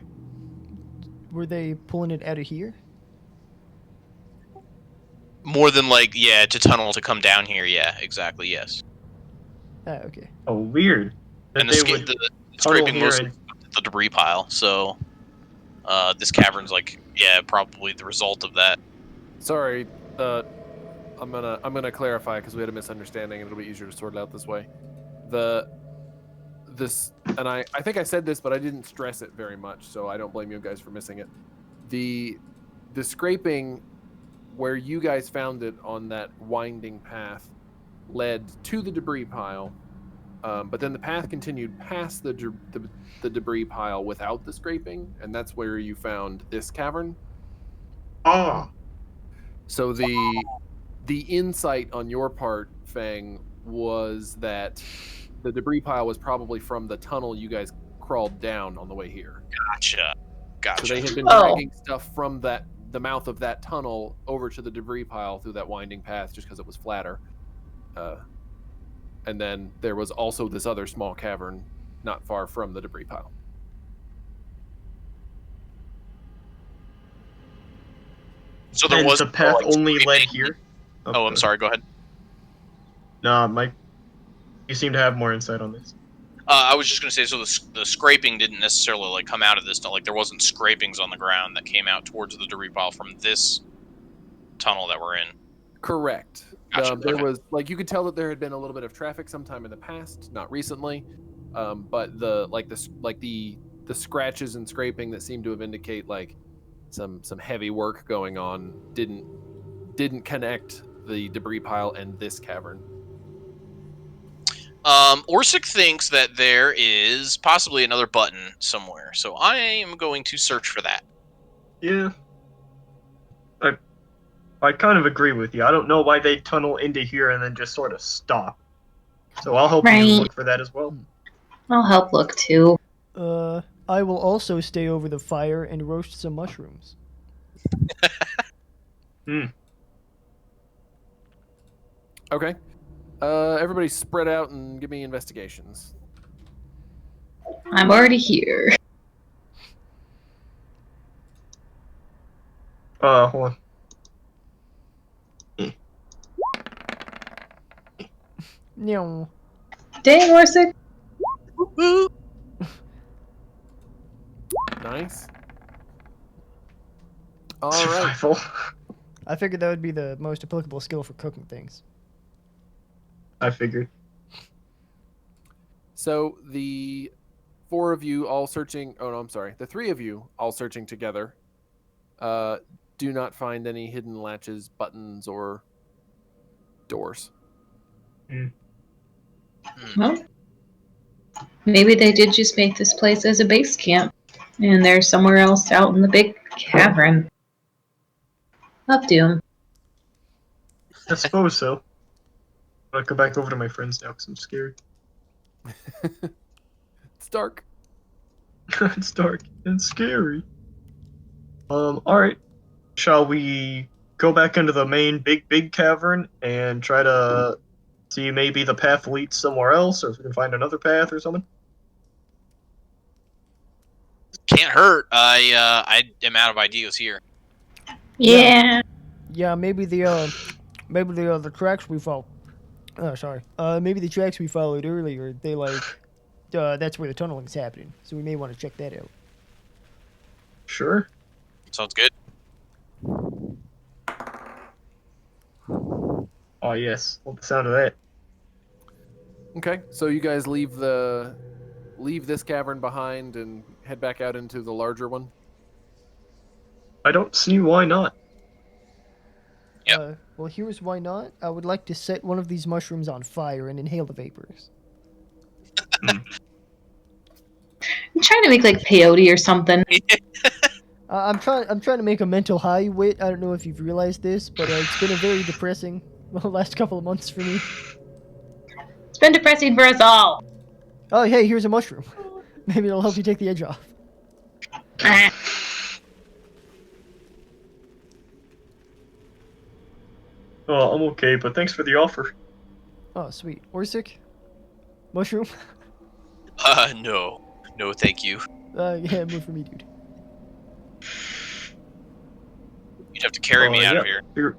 Were they pulling it out of here? More than to tunnel to come down here. Yeah, exactly. Yes. Ah, okay. Oh, weird. That And they would the tunnel scraping here mostly and the debris pile. So this cavern's probably the result of that. Sorry, I'm gonna clarify because we had a misunderstanding, and it'll be easier to sort it out this way. And I think I said this, but I didn't stress it very much, so I don't blame you guys for missing it. The scraping where you guys found it on that winding path led to the debris pile, but then the path continued past the debris pile without the scraping, and that's where you found this cavern. ah, So the insight on your part, Fang, was that the debris pile was probably from the tunnel you guys crawled down on the way here. Gotcha. So they had been Oh. dragging stuff from the mouth of that tunnel over to the debris pile through that winding path just because it was flatter. And then there was also this other small cavern not far from the debris pile. So there and was the path only led scraping. here. Oh, I'm sorry. Go ahead. Nah, Mike. You seem to have more insight on this. I was just gonna say, so the scraping didn't necessarily come out of this tunnel. There wasn't scrapings on the ground that came out towards the debris pile from this tunnel that we're in. Correct. Gotcha, There okay. was you could tell that there had been a little bit of traffic sometime in the past, not recently, but the scratches and scraping that seemed to have indicate some heavy work going on didn't connect the debris pile and this cavern. Orsik thinks that there is possibly another button somewhere, so I am going to search for that. Yeah. I kind of agree with you. I don't know why they tunnel into here and then just sort of stop. So I'll help you Right. look for that as well. I'll help look too. I will also stay over the fire and roast some mushrooms. Okay. Everybody spread out and give me investigations. I'm already here. Hold on. No. Dang, Orsik. Nice. All right. Survival. I figured that would be the most applicable skill for cooking things. I figured. So the four of you all searching. Oh no, I'm sorry. The three of you all searching together. Do not find any hidden latches, buttons, or doors. Well, maybe they did just make this place as a base camp, and they're somewhere else out in the big cavern of Doom. I suppose so. I'll go back over to my friends now because I'm scared. It's dark. It's dark and scary. Alright. Shall we go back into the main big cavern and try to see maybe the path leads somewhere else, or if we can find another path or something? Can't hurt. I am out of ideas here. Yeah. Yeah, maybe the tracks we followed. Maybe the tracks we followed earlier. They that's where the tunneling's happening. So we may want to check that out. Sure. Sounds good. Oh yes, love the sound of that. Okay, so you guys leave this cavern behind and head back out into the larger one. I don't see why not. Yep. Well, here's why not. I would like to set one of these mushrooms on fire and inhale the vapors. I'm trying to make peyote or something. I'm trying to make a mental high, Wit. I don't know if you've realized this, but it's been a very depressing last couple of months for me. It's been depressing for us all. Oh, hey, here's a mushroom. Maybe it'll help you take the edge off. Ah. Oh, I'm okay, but thanks for the offer. Oh, sweet. Orsik? Mushroom? No. No, thank you. Yeah, move for me, dude. You'd have to carry me out of yeah. here.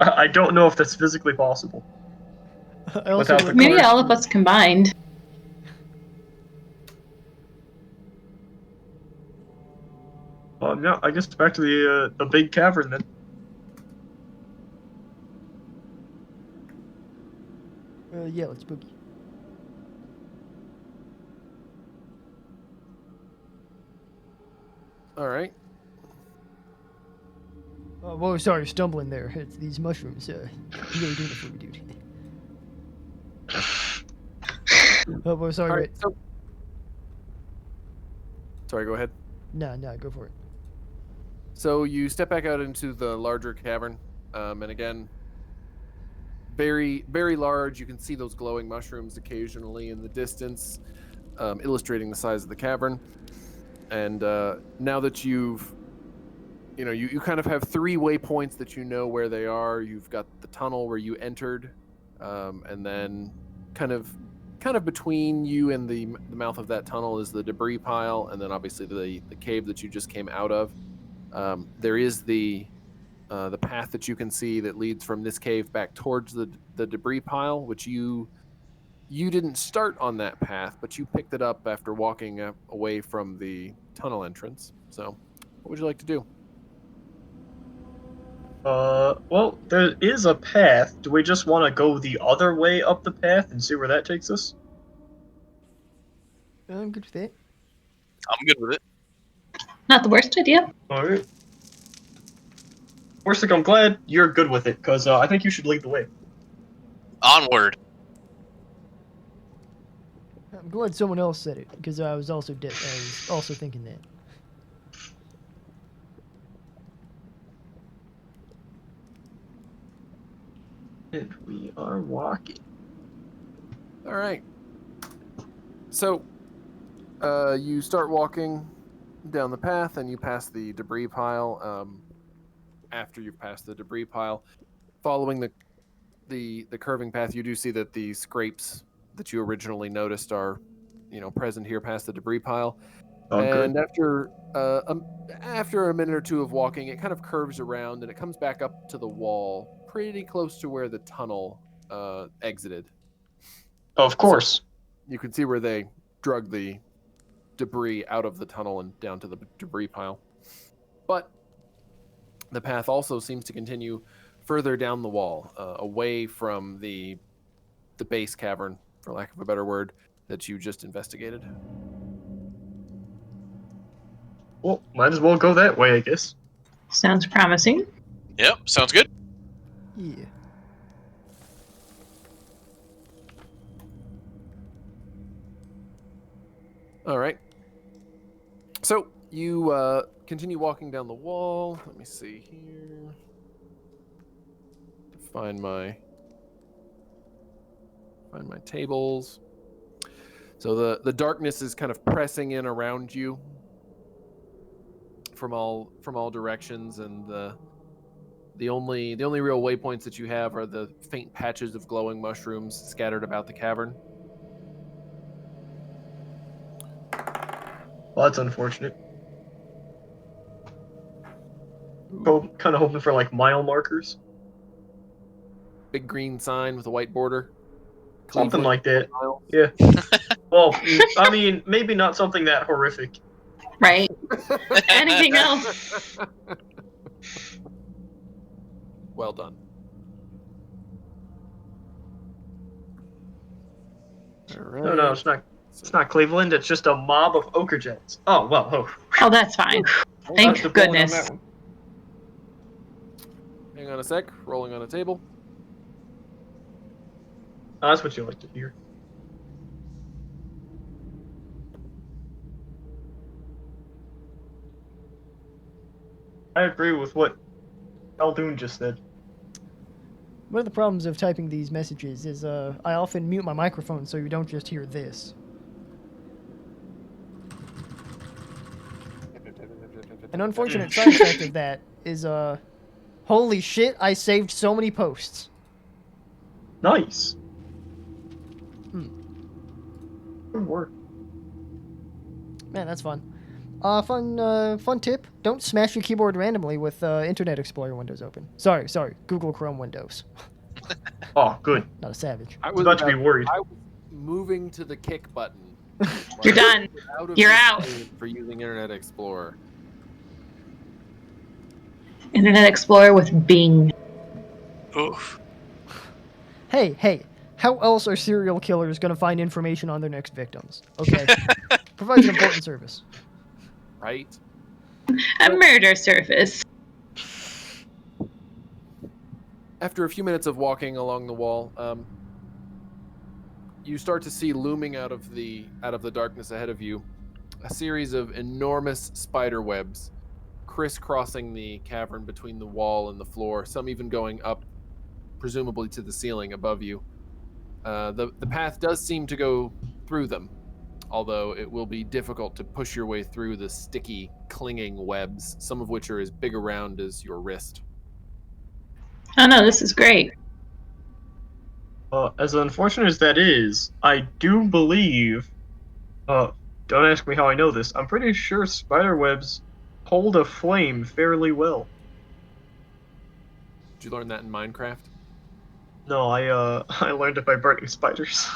I don't know if that's physically possible. I also Without the work. Maybe card. all of us combined. Yeah, I guess back to the big cavern then. Yeah, let's boogie. All right. Whoa, sorry, stumbling there. It's these mushrooms. Really doing it for me, dude. Whoa, sorry, All wait. right. So, sorry. Go ahead. Nah, go for it. So you step back out into the larger cavern, and again, very, very large. You can see those glowing mushrooms occasionally in the distance, illustrating the size of the cavern. And now that you kind of have 3 waypoints that you know where they are. You've got the tunnel where you entered, and then kind of between you and the mouth of that tunnel is the debris pile, and then obviously the cave that you just came out of. There is the path that you can see that leads from this cave back towards the debris pile, which you didn't start on that path, but you picked it up after walking away from the tunnel entrance. So, what would you like to do? Well, there is a path. Do we just want to go the other way up the path and see where that takes us? I'm good with that. I'm good with it. Not the worst idea. Alright. Orsik, I'm glad you're good with it, because I think you should lead the way. Onward. I'm glad someone else said it because I was also thinking that. And we are walking. All right. So, you start walking down the path, and you pass the debris pile. After you've passed the debris pile, following the curving path, you do see that the scrapes that you originally noticed are, present here past the debris pile. Oh, And good. after a minute or two of walking, it kind of curves around and it comes back up to the wall, pretty close to where the tunnel exited. Of course. You can see where they drug the debris out of the tunnel and down to the debris pile. But the path also seems to continue further down the wall, away from the base cavern, for lack of a better word, that you just investigated. Well, might as well go that way, I guess. Sounds promising. Yep, sounds good. Yeah. All right. So you continue walking down the wall. Let me see here. Find my tables. So the darkness is kind of pressing in around you from all directions, and the only real waypoints that you have are the faint patches of glowing mushrooms scattered about the cavern. Well, that's unfortunate. Kind of hoping for like mile markers. Big green sign with a white border. Something Cleveland, like that. miles. Yeah. Well, I mean, maybe not something that horrific. Right. Anything else? Well done. All right. No, it's not. It's not Cleveland. It's just a mob of ochre jets. Oh well. Oh, Oh, that's fine. Thank dodged a bullet on goodness. that one. Hang on a sec. Rolling on a table. Oh, that's what you like to hear. I agree with what Fal Dune just said. One of the problems of typing these messages is I often mute my microphone so you don't just hear this. An unfortunate side effect of that is holy shit, I saved so many posts. Nice. Hmm. Good work. Man, that's fun. Fun tip. Don't smash your keyboard randomly with Internet Explorer windows open. Sorry, Google Chrome windows. Oh, good. Not a savage. I was about to be worried. I was moving to the kick button. You're done. You're out. For using Internet Explorer. Internet Explorer with Bing. Oof. Hey, how else are serial killers gonna find information on their next victims? Okay. Provides an important service. Right? A murder service. After a few minutes of walking along the wall, you start to see looming out of the darkness ahead of you a series of enormous spider webs crisscrossing the cavern between the wall and the floor, some even going up, presumably to the ceiling above you. The path does seem to go through them, although it will be difficult to push your way through the sticky, clinging webs, some of which are as big around as your wrist. Oh no, this is great. As unfortunate as that is, I do believe. Don't ask me how I know this. I'm pretty sure spider webs hold a flame fairly well. Did you learn that in Minecraft? No, I learned it by burning spiders.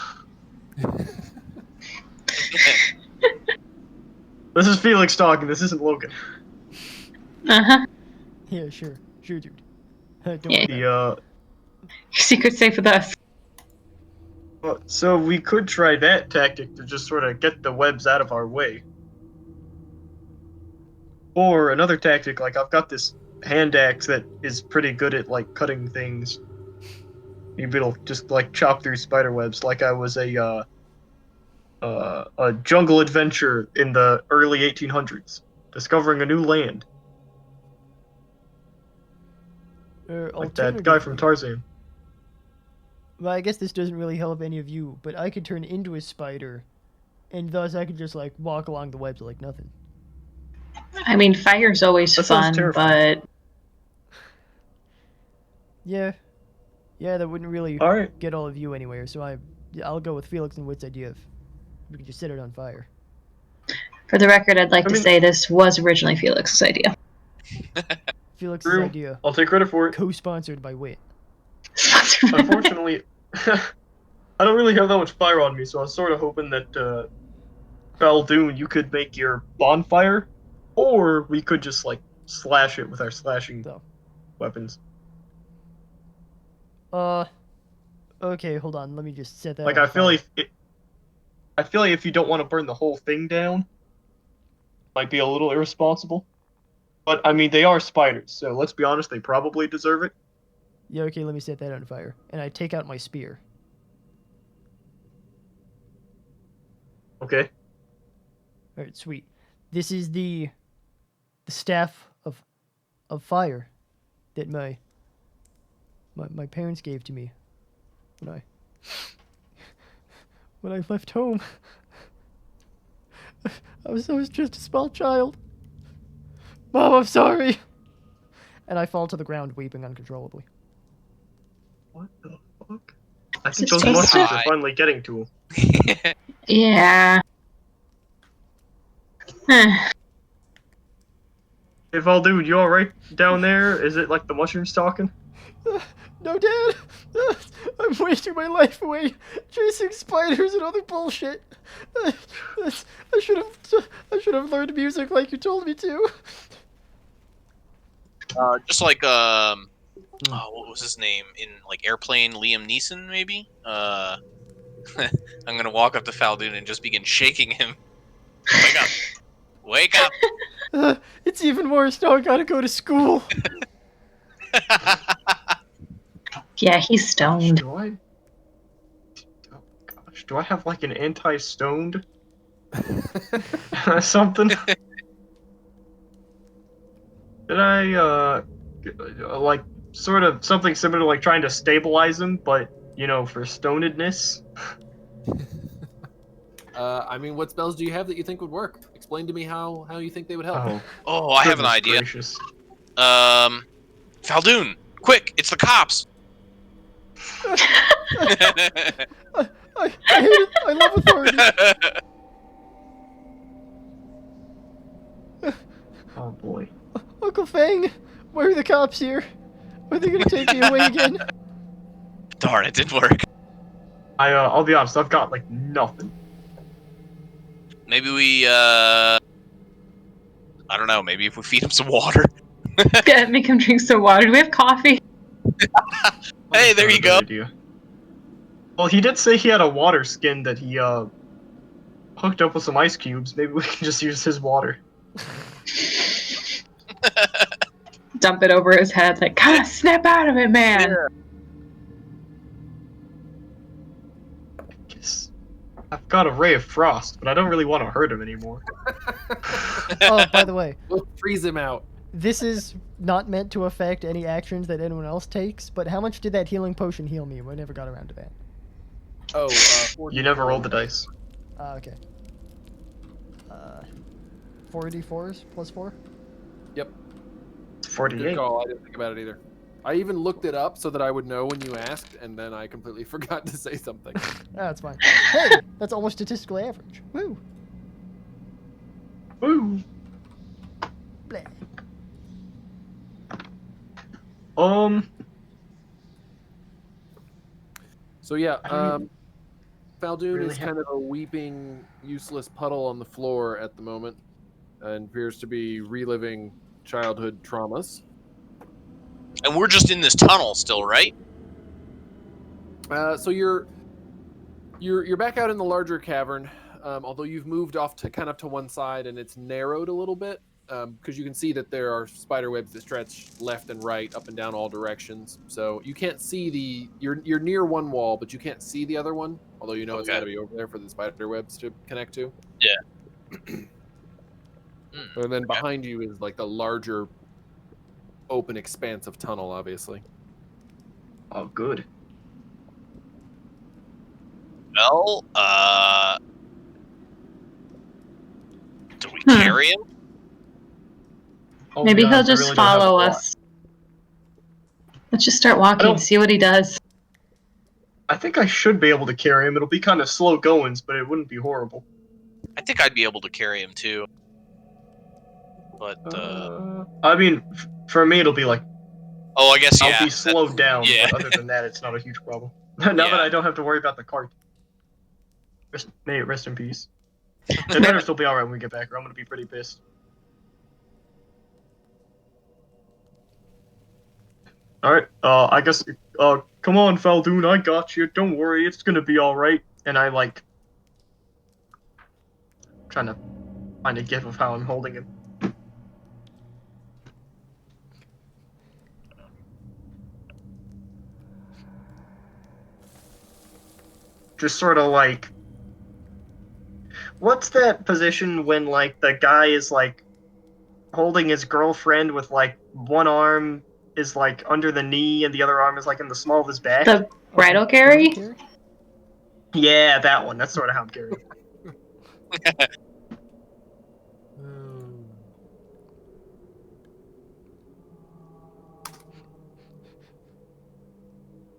This is Felix talking. This isn't Logan. Uh-huh. Yeah, sure, dude. Don't Yeah. worry. The Secret safe with us. So we could try that tactic to just sort of get the webs out of our way. Or another tactic, like I've got this hand axe that is pretty good at like cutting things. Maybe it'll just like chop through spider webs, like I was a jungle adventure in the early 1800s, discovering a new land, like that guy from Tarzan. Well, I guess this doesn't really help any of you, but I could turn into a spider, and thus I could just like walk along the webs like nothing. I mean, fire's always That sounds fun, terrifying. but Yeah, that wouldn't really All right. get all of you anywhere. So I'll go with Felix and Wit's idea of we can just set it on fire. for the record, I'd like I to mean- say this was originally Felix's idea. Felix's True. idea, I'll take credit for it. co-sponsored by Wit. Unfortunately, I don't really have that much fire on me, so I was sort of hoping that Fal Dune, you could make your bonfire, or we could just like slash it with our slashing So. weapons. Okay, hold on. Let me just set that. Like on I feel fire. I feel like if you don't want to burn the whole thing down, might be a little irresponsible. But I mean, they are spiders, so let's be honest, they probably deserve it. Yeah, okay. Let me set that on fire, and I take out my spear. Okay. All right, sweet. This is the staff of fire that my parents gave to me when I left home. I was just a small child. Mom, I'm sorry. And I fall to the ground weeping uncontrollably. What the fuck? I Is think it those supposed mushrooms to- are finally getting to him. Yeah. Huh. Hey, Fal Dune, you alright down there? Is it like the mushrooms talking? No, Dad! I'm wasting my life away chasing spiders and other bullshit. I should have learned music like you told me to. Just like oh, what was his name in like Airplane? Liam Neeson, maybe. I'm gonna walk up to Fal Dune and just begin shaking him. Wake up! Wake up! It's even worse now. I gotta go to school. Yeah, he's stoned. Do I? Oh gosh, do I have like an anti-stoned something? Did I like sort of something similar to like trying to stabilize him, but you know, for stonedness? I mean, what spells do you have that you think would work? Explain to me how you think they would help. Oh, Oh, I have an goodness idea. gracious. Fal Dune, quick! It's the cops. I hate it. I love authority. Oh boy. Uncle Fang, why are the cops here? Are they gonna take me away again? Darn, it didn't work. I'll be honest, I've got like nothing. Maybe we, I don't know, maybe if we feed him some water. Yeah, make him drink some water. Do we have coffee? Hey, there you go. Idea. Well, he did say he had a water skin that he hooked up with some ice cubes. Maybe we can just use his water. Dump it over his head, like, God, snap out of it, man. Guess I've got a ray of frost, but I don't really want to hurt him anymore. Oh, by the way, We'll freeze him out. this is not meant to affect any actions that anyone else takes, but how much did that healing potion heal me? We never got around to that. Oh, 40. You never rolled the dice. Okay. 4d4s plus 4? Yep. Good 48. call. I didn't think about it either. I even looked it up so that I would know when you asked, and then I completely forgot to say something. That's fine. Hey, that's almost statistically average. Woo! Woo! Blah. So yeah, Fal Dune really is kind of a weeping, useless puddle on the floor at the moment, and appears to be reliving childhood traumas. And we're just in this tunnel still, right? So you're back out in the larger cavern, although you've moved off to kind of to one side, and it's narrowed a little bit because you can see that there are spider webs that stretch left and right, up and down all directions. So you can't see you're near one wall, but you can't see the other one. Although you know it's got to be over there for the spider webs to connect to. Yeah. And then behind you is like the larger open expanse of tunnel, obviously. Oh, good. Well, do we carry him? Oh, Maybe yeah, he'll I just really don't have a follow plot. us. Let's just start walking, don't- see what he does. I think I should be able to carry him. It'll be kind of slow goings, but it wouldn't be horrible. I think I'd be able to carry him too. But, I mean, for me, it'll be like oh, I guess, yeah. I'll be slowed down, yeah. but other than that, it's not a huge problem. Now that I don't have to worry about the cart. May it rest in peace. It better still be alright when we get back, or I'm gonna be pretty pissed. Alright, I guess, come on, Fal Dune, I got you. Don't worry, it's gonna be alright. And I, like, trying to find a gif of how I'm holding him. Just sort of like, what's that position when like the guy is like holding his girlfriend with like one arm is like under the knee and the other arm is like in the small of his back? The bridal carry? Yeah, that one. That's sort of how I'm carrying.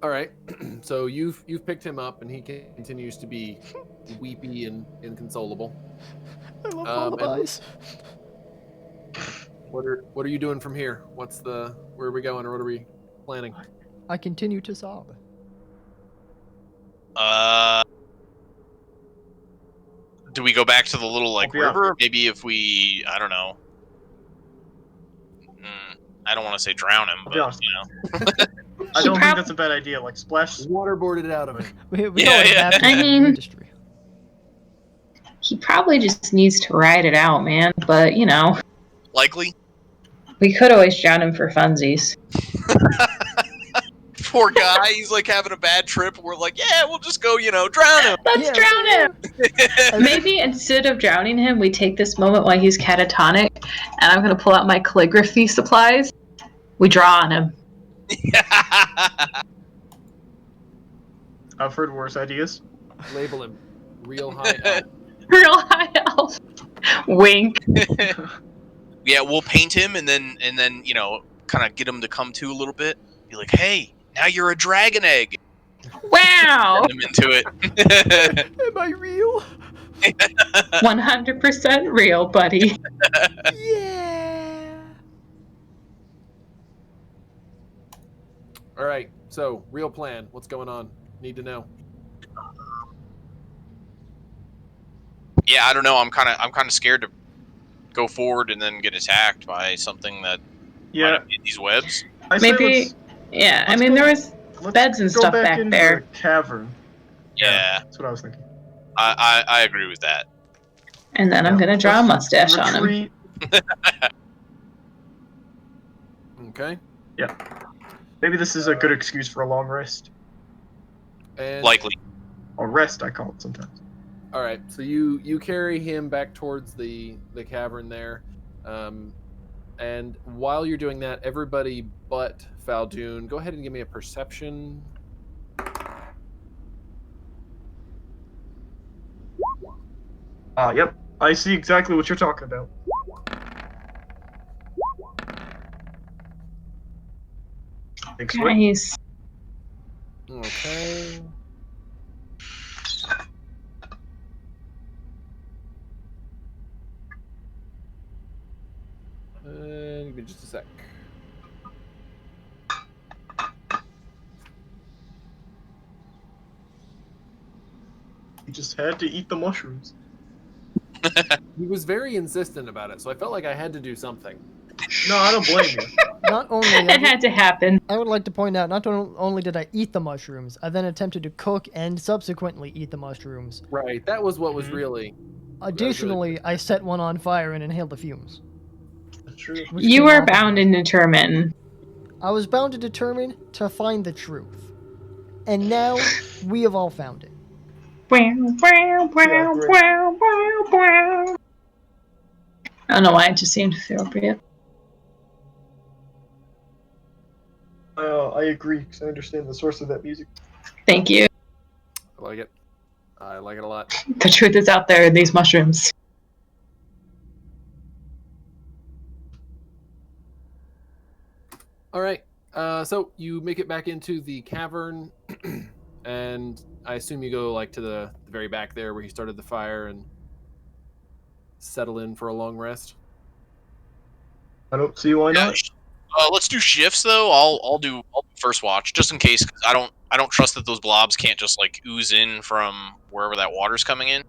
All right, so you've picked him up, and he continues to be weepy and inconsolable. I love lullabies. What are you doing from here? Where are we going, or what are we planning? I continue to sob. Do we go back to the little, like, Yeah. river? Maybe if we, I don't know. I don't want to say drown him, I'll be but, honest. you know. I don't think that's a bad idea. Like splash. Waterboarded it out of him. We Yeah, don't yeah. have to I in the mean- industry. He probably just needs to ride it out, man. But, you know, Likely. we could always drown him for funsies. Poor guy, he's like having a bad trip. We're like, yeah, we'll just go, you know, drown him. Let's Yeah. drown him! Maybe instead of drowning him, we take this moment while he's catatonic, and I'm going to pull out my calligraphy supplies. We draw on him. I've heard worse ideas. Label him. Real high elf. Real high elf. Wink. Yeah, we'll paint him and then you know, kind of get him to come to a little bit. Be like, hey, now you're a dragon egg. Wow! Send him into it. Am I real? 100% real, buddy. Yeah. All right. So, real plan. What's going on? Need to know. Yeah, I don't know. I'm kind of scared to go forward and then get attacked by something that might Yeah, have made these webs. I say Maybe. Yeah. I let's mean, go- there was let's beds and go stuff back back into there. the cavern. Yeah, That's what I was thinking. I agree with that. And then I'm Yeah, gonna draw a let's mustache on him. retreat. Okay. Yeah. Maybe this is a good excuse for a long rest. And Likely. Or rest, I call it sometimes. all right. So you carry him back towards the cavern there, and while you're doing that, everybody but Fal Dune, go ahead and give me a perception. Yep. I see exactly what you're talking about. Big sweat. Nice. Okay. And give me just a sec. You just had to eat the mushrooms. He was very insistent about it, so I felt like I had to do something. No, I don't blame you. Not only It had to happen. I would like to point out, not only did I eat the mushrooms, I then attempted to cook and subsequently eat the mushrooms. Right. That was what was really. Additionally, I set one on fire and inhaled the fumes. That's true. which You came were off of bound it. and determined. I was bound and determined to find the truth. And now, we have all found it. Yeah, great. I don't know why it just seemed appropriate. I agree, because I understand the source of that music. Thank you. I like it. I like it a lot. The truth is out there in these mushrooms. All right. So you make it back into the cavern, and I assume you go like to the very back there where he started the fire and settle in for a long rest. I don't see why Yeah, not. let's do shifts though. I'll do first watch just in case. 'Cause I don't trust that those blobs can't just like ooze in from wherever that water's coming in.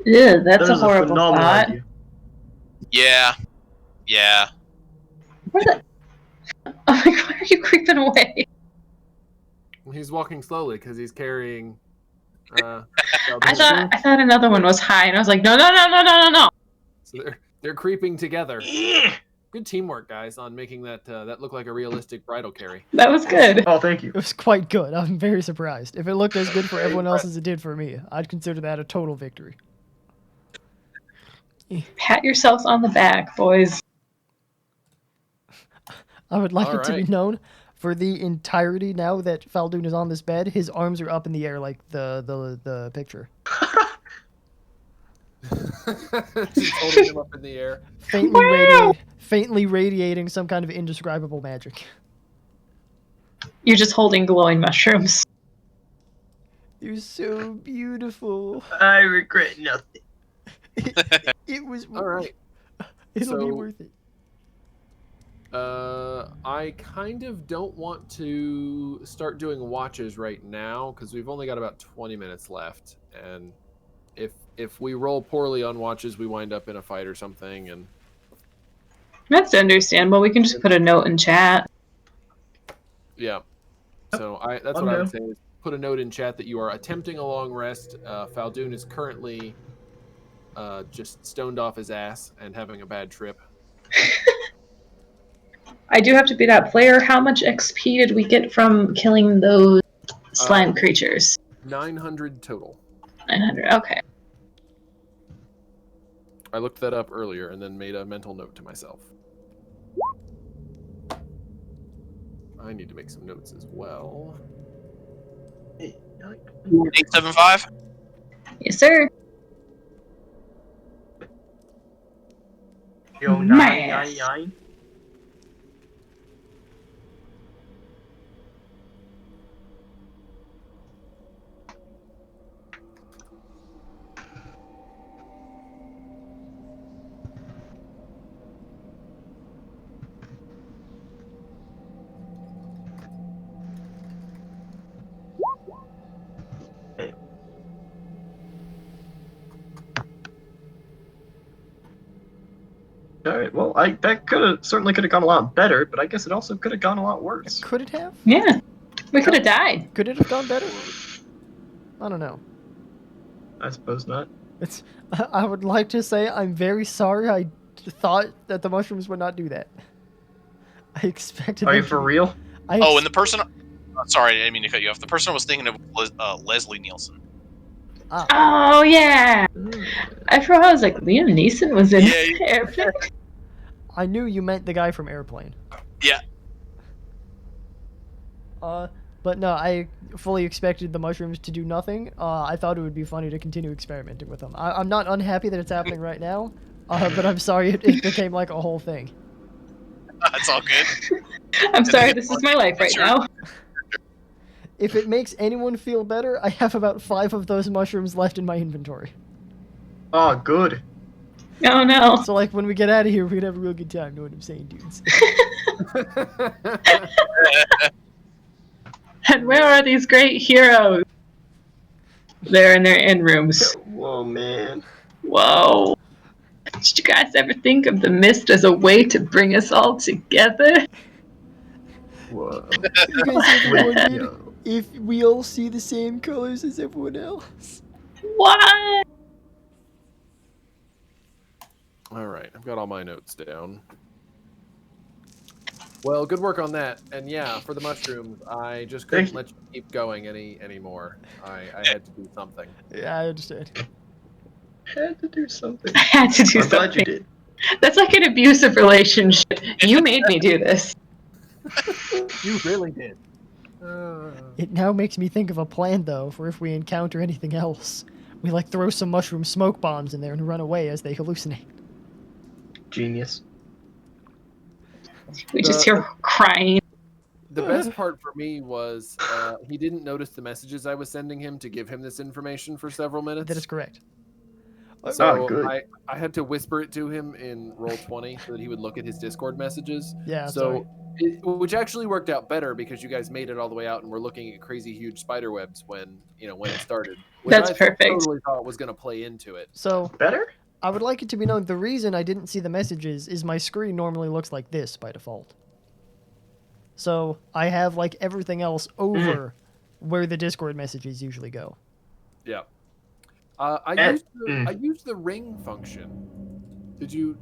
Ew, that's That a is horrible phenomenal thought. idea. Yeah, yeah. Where the... Oh my god, are you creeping away? He's walking slowly because he's carrying. I thought another one was high, and I was like, no. So they're creeping together. Yeah. Good teamwork, guys, on making that that look like a realistic bridal carry. That was good. Oh, thank you. It was quite good. I'm very surprised. If it looked as good for everyone else as it did for me, I'd consider that a total victory. Pat yourselves on the back, boys. I would like All it to be right. known for the entirety now that Fal Dune is on this bed, his arms are up in the air like the picture. Just holding him up in the air. Faintly radiating some kind of indescribable magic. You're just holding glowing mushrooms. You're so beautiful. I regret nothing. It was All right. It'll be So- worth it. I kind of don't want to start doing watches right now because we've only got about 20 minutes left, and if we roll poorly on watches, we wind up in a fight or something. And That's understandable. We can just put a note in chat. yeah, so that's I'm what I would down. say is put a note in chat that you are attempting a long rest. Fal Dune is currently just stoned off his ass and having a bad trip. I do have to be that player. How much XP did we get from killing those slime creatures? 900 total. 900. Okay. I looked that up earlier and then made a mental note to myself. I need to make some notes as well. 875. Yes, sir. Yo, Math. 999. Alright, well, that certainly could have gone a lot better, but I guess it also could have gone a lot worse. Could it have? Yeah. We could have died. Could it have gone better? I don't know. I suppose not. It's. I would like to say I'm very sorry. I thought that the mushrooms would not do that. I expected. Are you them for to- real? Oh, and the person. Sorry, I didn't mean to cut you off. The person I was thinking of was Leslie Nielsen. Oh, yeah. I forgot. I was like, Liam Neeson was in Yeah. Airplane. I knew you meant the guy from Airplane. Yeah. But no, I fully expected the mushrooms to do nothing. I thought it would be funny to continue experimenting with them. I'm not unhappy that it's happening right now, but I'm sorry it became like a whole thing. That's all good. I'm sorry, this is my life right now. If it makes anyone feel better, I have about 5 of those mushrooms left in my inventory. Oh, good. Oh, no. So like when we get out of here, we're gonna have a real good time. Know what I'm saying, dudes? And where are these great heroes? They're in their inn rooms. Whoa, man. Whoa. Did you guys ever think of the mist as a way to bring us all together? Whoa. You guys ever wondered Yo. if we all see the same colors as everyone else? What? All right, I've got all my notes down. Well, good work on that. And yeah, for the mushrooms, I just couldn't let you keep going anymore. I had to do something. Yeah, I understand. Had to do something. I had to do I'm glad you something. did. That's like an abusive relationship. You made me do this. You really did. It now makes me think of a plan, though, for if we encounter anything else. We, like, throw some mushroom smoke bombs in there and run away as they hallucinate. Genius. We just hear crying. The best part for me was he didn't notice the messages I was sending him to give him this information for several minutes. That is correct. So good. I had to whisper it to him in Roll20 so that he would look at his Discord messages. Yeah, So, which actually worked out better because you guys made it all the way out and were looking at crazy huge spider webs when it started. Which That's I perfect. totally thought was going to play into it. So, Better? I would like it to be known the reason I didn't see the messages is my screen normally looks like this by default. So, I have, like, everything else over where the Discord messages usually go. Yeah. I used the ring function. Did you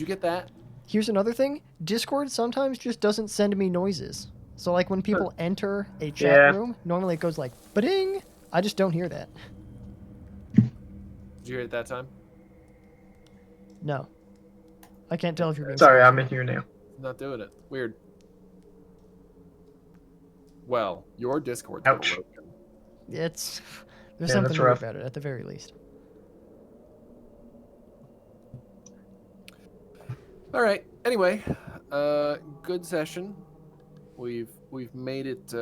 get that? Here's another thing. Discord sometimes just doesn't send me noises. So, like, when people enter a chat room, normally it goes like, ba-ding! I just don't hear that. Did you hear it that time? No. I can't tell if you're being Sorry, serious. I'm in here now. Not doing it. Weird. Well, your Discord's Ouch. broken. There's Yeah, something that's weird rough. about it, at the very least. All right. Anyway, good session. We've made it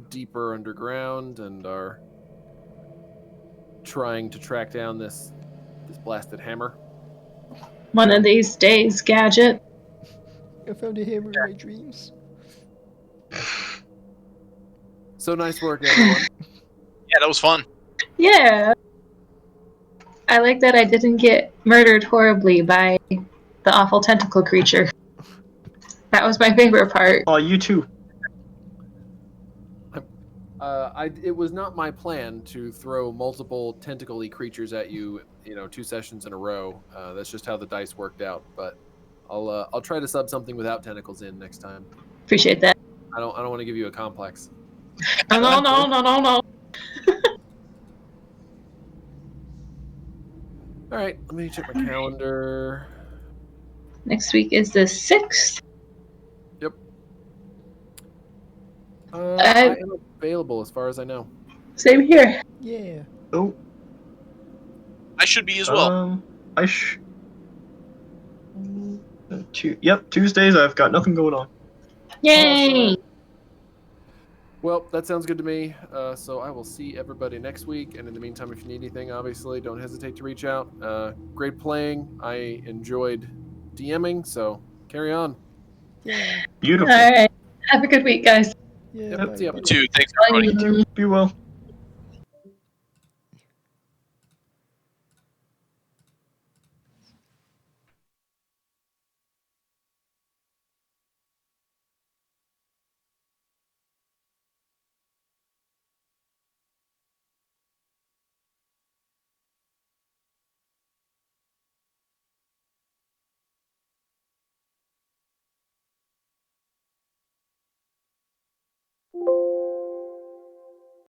deeper underground and are trying to track down this blasted hammer. One of these days, Gadget. I found a hammer in my dreams. So nice work, everyone. Yeah, that was fun. Yeah. I like that I didn't get murdered horribly by the awful tentacle creature. That was my favorite part. Oh, you too. It was not my plan to throw multiple tentacle-y creatures at you, 2 sessions in a row. That's just how the dice worked out. But I'll try to sub something without tentacles in next time. Appreciate that. I don't want to give you a complex. No. All right, let me check my calendar. Next week is the 6th. Yep. I am available as far as I know. Same here. Yeah. Oh. I should be as well. Tuesdays I've got nothing going on. Yay! Well, that sounds good to me. So I will see everybody next week. And in the meantime, if you need anything, obviously, don't hesitate to reach out. Great playing. I enjoyed DMing, so carry on. Yeah. Beautiful. All right. Have a good week, guys. Yeah. Yep, bye. see ya. You too. Thanks, everybody. You too. Be well.